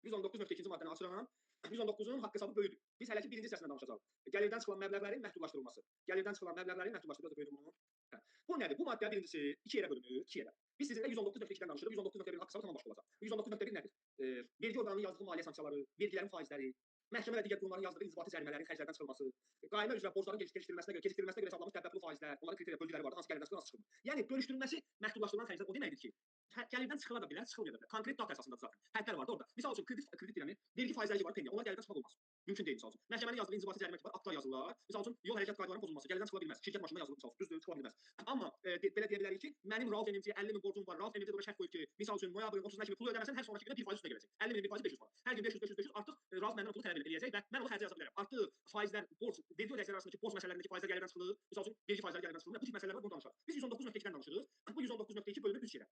119.2-ci maddəni açıram. 119-un haqq hesabı böyüdür. Biz hələ ki birinci hissəsindən danışacağıq. Gəlirdən çıxılan məbləğlərin məhdudlaşdırılması. Gəlirdən çıxılan məbləğlərin məhdudlaşdırılması böyüdür bunu. Bu nədir? Bu maddə birincisi 2 yerə bölünür, 2 yerə. Biz sizinlə 119.2-dən danışırıq. 119.1-in haqq hesabı tamam başqa olacaq. 119.1 nədir? Vergi orqanının yazdığı maliyyə sanksiyaları, vergilərin faizləri, məhkəmə və digər qurumların yazdığı inzibati cərimələrin xərclərdən çıxılması, qaymə üzrə borcların gecikdirilməsinə görə hesablanmış təbəqqəli faizlər, onların kriteriya bölgüləri var, hansı gəlirdən çıxır, hansı çıxmır. Yəni bölüşdürülməsi məhdudlaşdırılan xərclər o deməkdir ki, gəlirdən çıxıla da bilər, çıxmaya da bilər. Konkret data əsasında zaten. Hədlər var da orada. Misal üçün kredit deyirəm, vergi faizləri var, pensiya. Onlar gəlirdən çıxmaq olmaz. Mümkün deyil misal üçün. Məhkəmənin yazdığı inzibati cərimə var, aktlar yazırlar. Misal üçün yol hərəkət qaydalarının pozulması gəlirdən çıxa bilməz. Şirkət maşınına yazılıb misal üçün düzdür, çıxa bilməz. Amma belə deyə bilərik ki, mənim Rauf Emintiyə 50 min borcum var. Rauf Eminti də şərt qoyub ki, misal üçün noyabrın 30-na kimi pulu ödəməsən, hər sonrakı günə 1% üstünə gələcək. 50 min 1% 500 manat. Hər gün 500 artıq Rauf məndən pulu tələb edəcək və mən onu xərcə yaza bilərəm. Artıq faizlər, borc, vergi ödəyicilər arasındakı borc məsələlərindəki faizlər gəlirdən çıxılır. Misal üçün vergi faizləri gəlirdən çıxılır. Bu tip məsələlər var, bunu danışarıq. Biz 119.2-dən danışırıq. Bu 119.2 bölünür 3 yerə.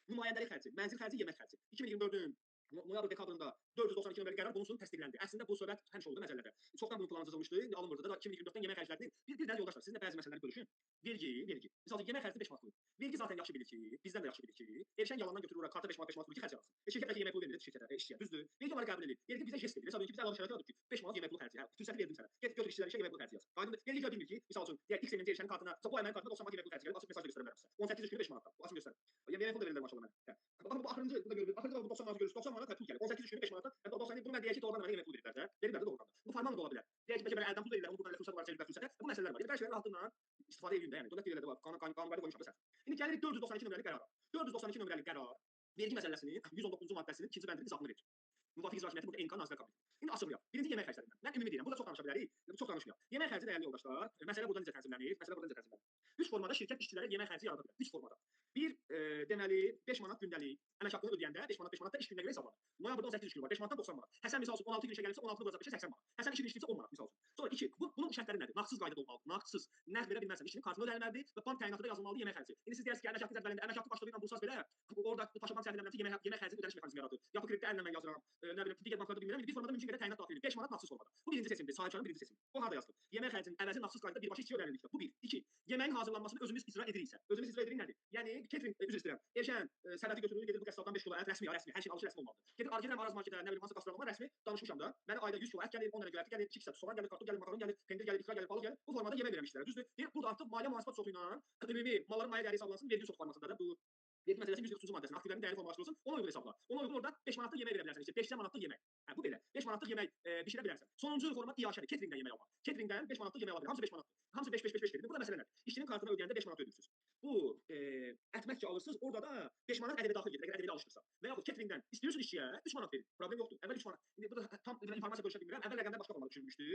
Nümayəndəlik xərci, mənzil xərci, yemək xərci. 2024-ün noyabr dekabrında 492 nömrəli qərar bunun üçün təsdiqləndi. Əslində bu söhbət həmişə oldu məsələdə. Çoxdan bunun planı yazılmışdı, indi alınmırdı da 2024-dən yemək xərclərinin bir də yoldaşlar, sizinlə bəzi məsələləri bölüşün. Vergi. Məsələn, yemək xərci 5 manat. Vergi zaten yaxşı bilir ki, bizdən də yaxşı bilir ki, erişən yalandan götürür, karta 5 manat vergi xərci alırsın. Şirkət yemək pulu verir şirkətə, işçiyə, düzdür? Vergi onları qəbul edir. Vergi bizə jest edir. Məsələn ki, bizə əlavə şərait var ki, 5 manat yemək pulu xərci. Hə, fürsəti verdim sənə. Get götür işçilərə yemək pulu xərci yaz. Aydındır? Vergi bilmir ki, misal üçün, deyək X emin erişənin kartına, bu əməyin kartına 90 manat yemək pulu xərci gəlir, açıb mesaj göstərə bilərəm sizə. 18 günə 5 manat. Açıb göstərin. Yemək pulu da verirlər maşallah mənə. Hə. Baxın bu axırıncı burada görürük. Axırıncı bu 90 manat görürsüz. 90 manat pul gəlir. 18 günə 5 manat. Hətta 90 bunu mən deyək ki, doğrudan mənə yemək pulu verirlər də. Verirlər də doğrudan. Bu formal da ola bilər. Deyək ki, bəlkə belə əldən pul verirlər, onu buradan fürsət var, çevirlər fürsətə. Bu məsələlər var. Yəni bəzi şeylər rahatlıqla istifadə edin də, yəni dövlət verədə var. Qanun qoymuşam da sən. İndi gəlirik 492 nömrəli qərara. 492 nömrəli qərar vergi məsələsinin 119-cu maddəsinin 2-ci bəndinin izahını verir. Müvafiq icra hakimiyyəti burada MK Nazirlər Kabineti. İndi açıqlayaq. Birinci yemək xərclərindən. Mən ümumi deyirəm. Burada çox danışa bilərik. Çox danışmayaq. Yemək xərci dəyərli yoldaşlar. Məsələ burada necə tənzimlənir? 3 formada şirkət işçilərə yemək xərci yarada bilər. 3 formada. Bir deməli 5 manat gündəlik əmək haqqını ödəyəndə 5 manat da iş gününə görə hesablanır. Noyabrda 18 gün var. 5 manatdan 90 manat. Həsən misal üçün 16 gün işə gəlirsə 16-nı vuracaq 80 manat. Həsən 2 gün işləyirsə 10 manat misal üçün. Sonra 2. Bunun şərtləri nədir? Nağdsız qaydada olmalıdır. Nağdsız. Nəqd verə bilməzsən. İşçinin kartına ödənilməlidir və bank təyinatında yazılmalıdır yemək xərci. İndi siz deyirsiniz ki, əmək haqqı cədvəlində əmək haqqı başlığı ilə bulsaz belə orada paşaban səhvlərindən yemək xərcinin ödəniş mexanizmi yaradır. Ya bu kreditdə əllə mən yazıram. Nə bilim digər banklarda bilmirəm. Bir formada mümkün qədər təyinat daxil edir. 5 manat nağdsız formada. Bu birinci seçimdir. Sahibkarın birinci seçimi. Bu harda yazılıb? Yemək xərcinin əvəzi nağdsız qaydada birbaşa işçiyə ödənilmişdir. Bu 1. 2. Yeməyin hazırlanmasını özümüz icra ediriksə. Özümüz icra edirik nədir? Yəni catering üzr istəyirəm. Erşən sədəfi götürülür, gedir bu qəssabdan 5 kilo ət rəsmi, hər şey alış rəsmi olmalıdır. Gedirəm Araz marketə, nə bilim hansı qastrolama rəsmi danışmışam da. Mənə ayda 100 kilo ət gəlir, 10 dənə göyərti gəlir, 2 kisə soğan gəlir, kartof gəlir, makaron gəlir, pendir gəlir, ixra gəlir, balıq gəlir. Bu formada yemək vermişlər. Düzdür? Burada artıq maliyyə mühasibat çoxluğu ilə ümumi malların maliyyə dəyəri hesaplansın, vergi çox formasında da bu vergi məsələsi 143-cü maddəsinin aktivlərin dəyəri formalaşdırılsın, ona uyğun hesabla. Ona uyğun orada 5 manatlıq yemək verə bilərsən. İşte 5 manatlıq yemək. Hə, bu belə. 5 manatlıq yemək bişirə bilərsən. Sonuncu forma iaşədir. Cateringdən yemək almaq. Cateringdən 5 manatlıq yemək alır. Hamısı 5 manatdır. Hamısı 5 gedir. Burada məsələ nədir? İşçinin kartına ödəyəndə 5 manat ödəyirsiniz. Bu ətmək ki alırsınız, orada da 5 manat ədəbi daxil gedir. Əgər ədəbi alışdırsa. Və yaxud cateringdən istəyirsiniz işçiyə 3 manat verin. Problem yoxdur. Əvvəl 3 manat. İndi burada tam informasiya bölüşə bilmirəm. Əvvəl rəqəmlər başqa formada düşürülmüşdü.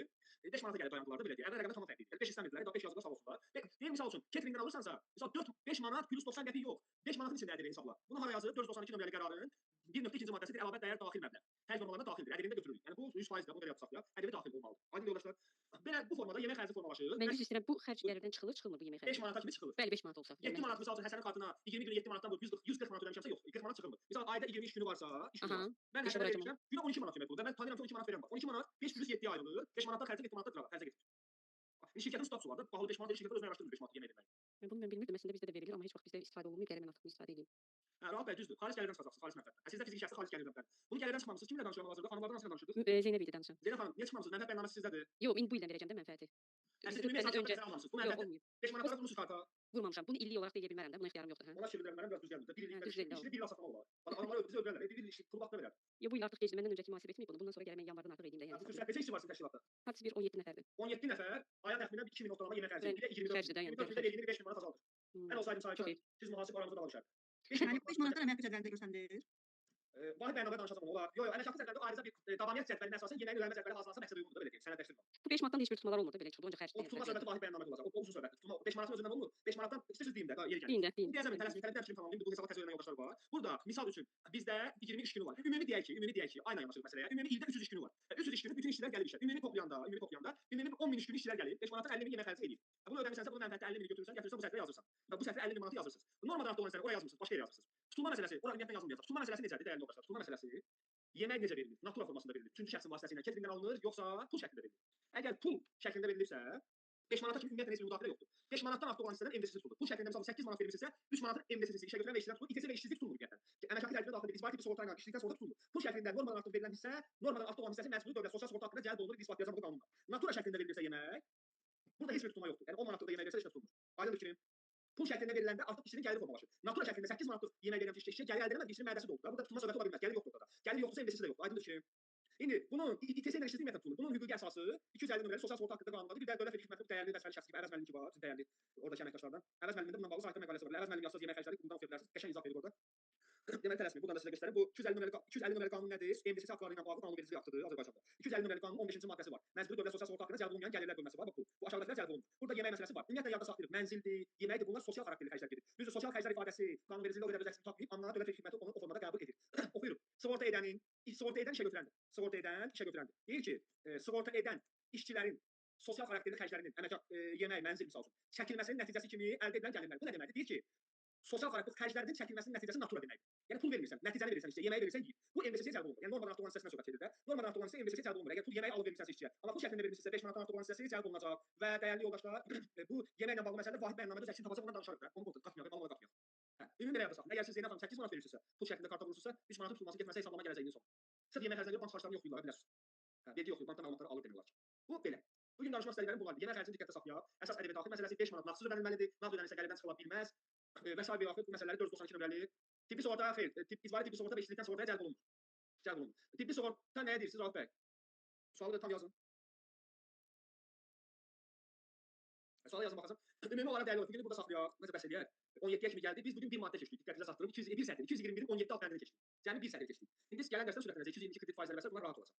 5 manata gəlib dayandılar da belə deyək. Əvvəl rəqəmlər tamam fərqli idi. 5 istəmirdilər. 5 yazıqlar sağ olsunlar. Deyim misal üçün cateringdən alırsansa, misal 5 manat plus 90 qəpik yox. 5 manatın içində ədəbi hesabla. Bunu hara yazılır? 492 nömrəli qərarın 1.2-ci maddəsidir. Əlavə dəyər daxil məbləğ. Xərc normalarına daxildir. Ədəbində götürülür. Yəni bu 100%-dir. Bunu da yapsaq ya. Ədəbi daxil olmalıdır. Aydın yoldaşlar. Belə bu formada yemək xərci formalaşır. Mən üzr istəyirəm, bu xərc gəlirdən çıxılır, çıxılmır bu yemək xərci? 5 manata kimi çıxılır. Bəli, 5 manat olsa. 7 manat misal üçün Həsənin kartına 20 gün 7 manatdan bu 140 manat ödəmişəmsə yox, 40 manat çıxılmır. Misal ayda 20 iş günü varsa, iş günü var. Mən Həsənə vermişəm, günə 12 manat yemək pulu. Və mən tanıyıram ki, 12 manat verəm var. 12 manat 5 plus 7 ayrılır. 5 manatdan xərcə 7 manatdan qırağa, xərcə getir. Şirkətin statusu var da, bahalı 5 manat şirkətlər özünə araşdırmır 5 manat yemək verməyi. Bunu mən bilmirdim, əslində bizdə də verilir, amma heç vaxt bizdə istifadə olunmur, gəlirəm mən artıq istifadə edeyim. Hə, Rauf bəy düzdür. Xaric gəlirdən çıxacaqsınız, xaric mənfəətdən. Sizdə fiziki şəxsi xaric gəlirdən. Bunu gəlirdən çıxmamısınız. Kiminlə danışıram hazırda? Xanımlardan hansıyla danışırdıq? Zeynəb idi danışan. Zeynəb xanım, niyə çıxmamısınız? Mənfəət bəyannaməsi sizdədir. Yox, indi bu ildən verəcəm də mənfəəti. Siz ümumi hesabda almamısınız. Bu mənfəət 5 manatlara vurmusunuz karta. Vurmamışam. Bunu illik olaraq da edə bilmərəm də, buna ixtiyarım yoxdur. Hə. Ona çevirə biraz düz gəlmir. Bir illik bir satma olar. Adamlar bizə ödəyirlər. Bir il pul vaxtı verər. Ya bu il artıq gecdir. Məndən öncəki mühasibə etməyib bunu. Bundan sonra gəlmək yanvardan artıq edeyim də yəni. Fürsət neçə işçi var sizin təşkilatda? Hardasa bir 17 nəfərdir. 17 nəfər, aya təxminən 2000 ortalama yemək xərci, bir də 24 vergini 5 manat azaldır. Mən olsaydım sahibkar, siz mühasib aramızda danışardınız. Yəni 5 manatdan əmək xərclərində göstərilir. Vahid bəyannamə danışacağım olar. Yox, əməkdaşlıq sənədlərində ayrıca bir davamiyyət cədvəlinə əsasən yeməyin ödənmə cədvəli hazırlansa məqsəd uyğundur belə deyək, sənədləşdirmə. Bu 5 manatdan heç bir tutmalar olmadı belə çıxdı. Onca xərc O tutulma söhbəti vahid bəyannamə olacaq. O uzun söhbətdir. Tutulma 5 manatın özündən olmur. 5 manatdan istəsiz deyim də, yeri gəlir. deyin. Deyəcəm, tələsməyin, tələbdən fikrim tamamlayım. Bu hesaba təsvir edən yoldaşlar var. Burada misal üçün bizdə 20 iş günü var. Ümumi deyək ki, ayla yanaşır məsələyə. Ümumi ildə 300 iş günü var. 300 iş günü bütün işçilər gəlir işə. Ümumi toplayanda, ümumi 10 min iş günü işçilər gəlir. 5 manatdan 50 min yemək xərci edir. Bunu ödəmisənsə, bunu mənfəətdə 50 min götürürsən, gətirirsən bu səhvə yazırsan. Və bu səhvə 50 min manatı yazırsınız. Normadan artıq olan sənə ora yazmırsınız, başqa yerə yazırsınız. Tutulma məsələsi, ora ümumiyyətlə yazılmayacaq. Tutulma məsələsi necədir dəyərli yoldaşlar? Tutulma məsələsi yemək necə verilir? Natura formasında verilir. Üçüncü şəxsin vasitəsilə caterinqdən alınır, yoxsa pul şəklində verilir? Əgər pul şəklində verilirsə, 5 manata kimi ümumiyyətlə heç bir müdaxilə yoxdur. 5 manatdan artıq olan hissələr MDS tutulur. Pul şəklində məsələn 8 manat verilirsə, 3 manatı MDS işə götürən və işçilər tutulur. İTC və işsizlik tutulmur ümumiyyətlə. Əməkdaşlıq tərkibində daxil edir. İcbari tibbi sığorta ilə işçilikdən sonra tutulmur. Pul şəklində normadan artıq verilən hissə, normadan artıq olan hissəsi məcburi dövlət sosial sığorta haqqında cəlb olunur, isbatlayacaq bu qanunla. Natura şəklində verilirsə yemək, burada heç bir tutulma yoxdur. Yəni 10 manatlıq yemək verirsə heç nə tutulmur. Aydındır fikrim? Pul şəklində veriləndə artıq işçinin gəliri formalaşır. Natura şəklində 8 manatlıq yemək verilən işçiyə gəlir əldə edilməz, işçinin mədəsi doldur. Burada tutulma söhbəti ola bilməz. Gəlir yoxdur ortada. Gəlir yoxdursa investisiya da yoxdur. Aydındır fikrim? İndi bunun İTC ilə işçilik ümumiyyətlə tutulur. Bunun hüquqi əsası 250 nömrəli sosial sığorta haqqında qanundadır. Bir də dövlət vergi xidmətinin dəyərli vəzifəli şəxsi kimi Əvəz müəllim ki var, bizim dəyərli oradakı əməkdaşlardan. Əvəz müəllimin də bununla bağlı saytda məqaləsi var. Əvəz müəllim yazsaz yemək xərcləri bundan oxuya bilərsiniz. Qəşəng izah verir orada. Demək tələsməyin. Buradan da sizə göstərim. Bu 250 nömrəli qanun nədir? MDS haqları ilə bağlı qanunvericilik aktıdır Azərbaycanda. 250 nömrəli qanunun 15-ci maddəsi var. Məcburi dövlət sosial sığorta haqqında cəlb olunmayan gəlirlər bölməsi var. Bax bu. Bu aşağıdakılar cəlb olunur. Burada yemək məsələsi var. Ümumiyyətlə yadda saxlayırıq. Mənzildir, yeməkdir. Bunlar sosial xarakterli xərclər gedir. Düzdür, sosial xərclər ifadəsi qanunvericilikdə o qədər öz əksini tapmayıb, amma dövlət vergi xidməti onu o formada qəbul edir. Oxuyuruq. Sığorta edən işə götürəndir. Sığorta edən işə götürəndir. Deyir ki, sığorta edən işçilərin sosial xarakterli xərclərinin, yemək, mənzil misal üçün, çəkilməsinin nəticəsi kimi əldə edilən gəlirlər. Bu nə deməkdir? Deyir ki, sosial xarakterli xərclərinin çəkilməsinin nəticəsi natura deməkdir. Yəni pul vermirsən, nəticəni verirsən işçiyə, yeməyi verirsən, yeyir. Bu MDS-yə cəlb olunur. Yəni normadan artıq olan hissəsindən söhbət gedir də. Normadan artıq olan hissə MDS-yə cəlb olunur. Əgər pul yemək alıb vermirsənsə işçiyə, amma pul şəklində verilmişsə 5 manatdan artıq olan hissəsi cəlb olunacaq və dəyərli yoldaşlar, bu yeməklə bağlı məsələdə vahid bəyannamədə öz əksini tapacaq, ondan danışarıq da. Onu qatmayaq, malına qatmayaq. Ümumi belə yazaq. Əgər siz Zeynəb xanım 8 manat verirsinizsə, pul şəklində karta vurursunuzsa, 3 manatın tutulması getməsə hesablama gələcək ilin sonunda. Sırf yemək xərcləri bank xərclərini yoxlayırlar, bilərsiniz. Vergi yoxlayır, bankdan məlumatları alır demək olar ki. Bu belə. Bu gün danışmaq istədiklərim bunlardır. Yemək xərcini diqqətdə saxlayaq. Əsas ədəbi daxil məsələsi 5 manat nağdsız ödənilməlidir. Nağd ödənilsə gəlirdən çıxıla bilməz. Və sair bir bu məsələləri 492 nömrəli. Tibbi sığorta xeyr, icbari tibbi sığorta və işçilikdən sığortaya cəlb olunmur. Cəlb olunur. Tibbi sığorta nəyə deyirsiniz Rauf bəy? Sualı da tam yazın. Suala yazın baxacağım. Ümumi olaraq dəyərli fikrini burada saxlayaq. Necə bəhs edək? 17-yə kimi gəldi. Biz bugün bir maddə keçdik. Diqqətinizə çatdırım. 1 sətr, 221-in 17 alt bəndini keçdik. Cəmi bir sətr keçdik. İndi gələn dərsdə sürətlənəcək 222 kredit faizləri və sair bunlar rahat olacaq.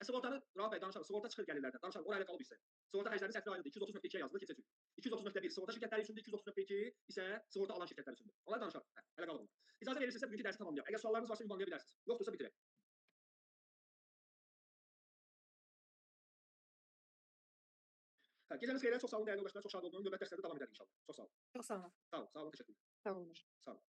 Sığortanı Rauf bəy danışarıq. Sığorta çıxır gəlirlərdən. Danışarıq. Oraya qalıb hissə. Sığorta xərclərinin sətri ayrıdır. 230.2-yə yazılır, keçəcək. 230.1 sığorta şirkətləri üçündür, 230.2 isə sığorta alan şirkətlər üçündür. Onları danışarıq. Hələ qalıb onlar. İcazə verirsinizsə bugünkü dərsi tamamlayaq. Əgər suallarınız varsa ünvanlaya bilərsiniz. Yoxdursa bitirək. Gecəniz xeyrə, çox sağ olun dəyərli yoldaşlar. Çox şad oldum. Növbəti dərslərdə davam edərik inşallah. Çox sağ olun. Çox sağ olun. Sağ olun. Sağ olun. Təşəkkür edirəm. Sağ olun. Sağ olun.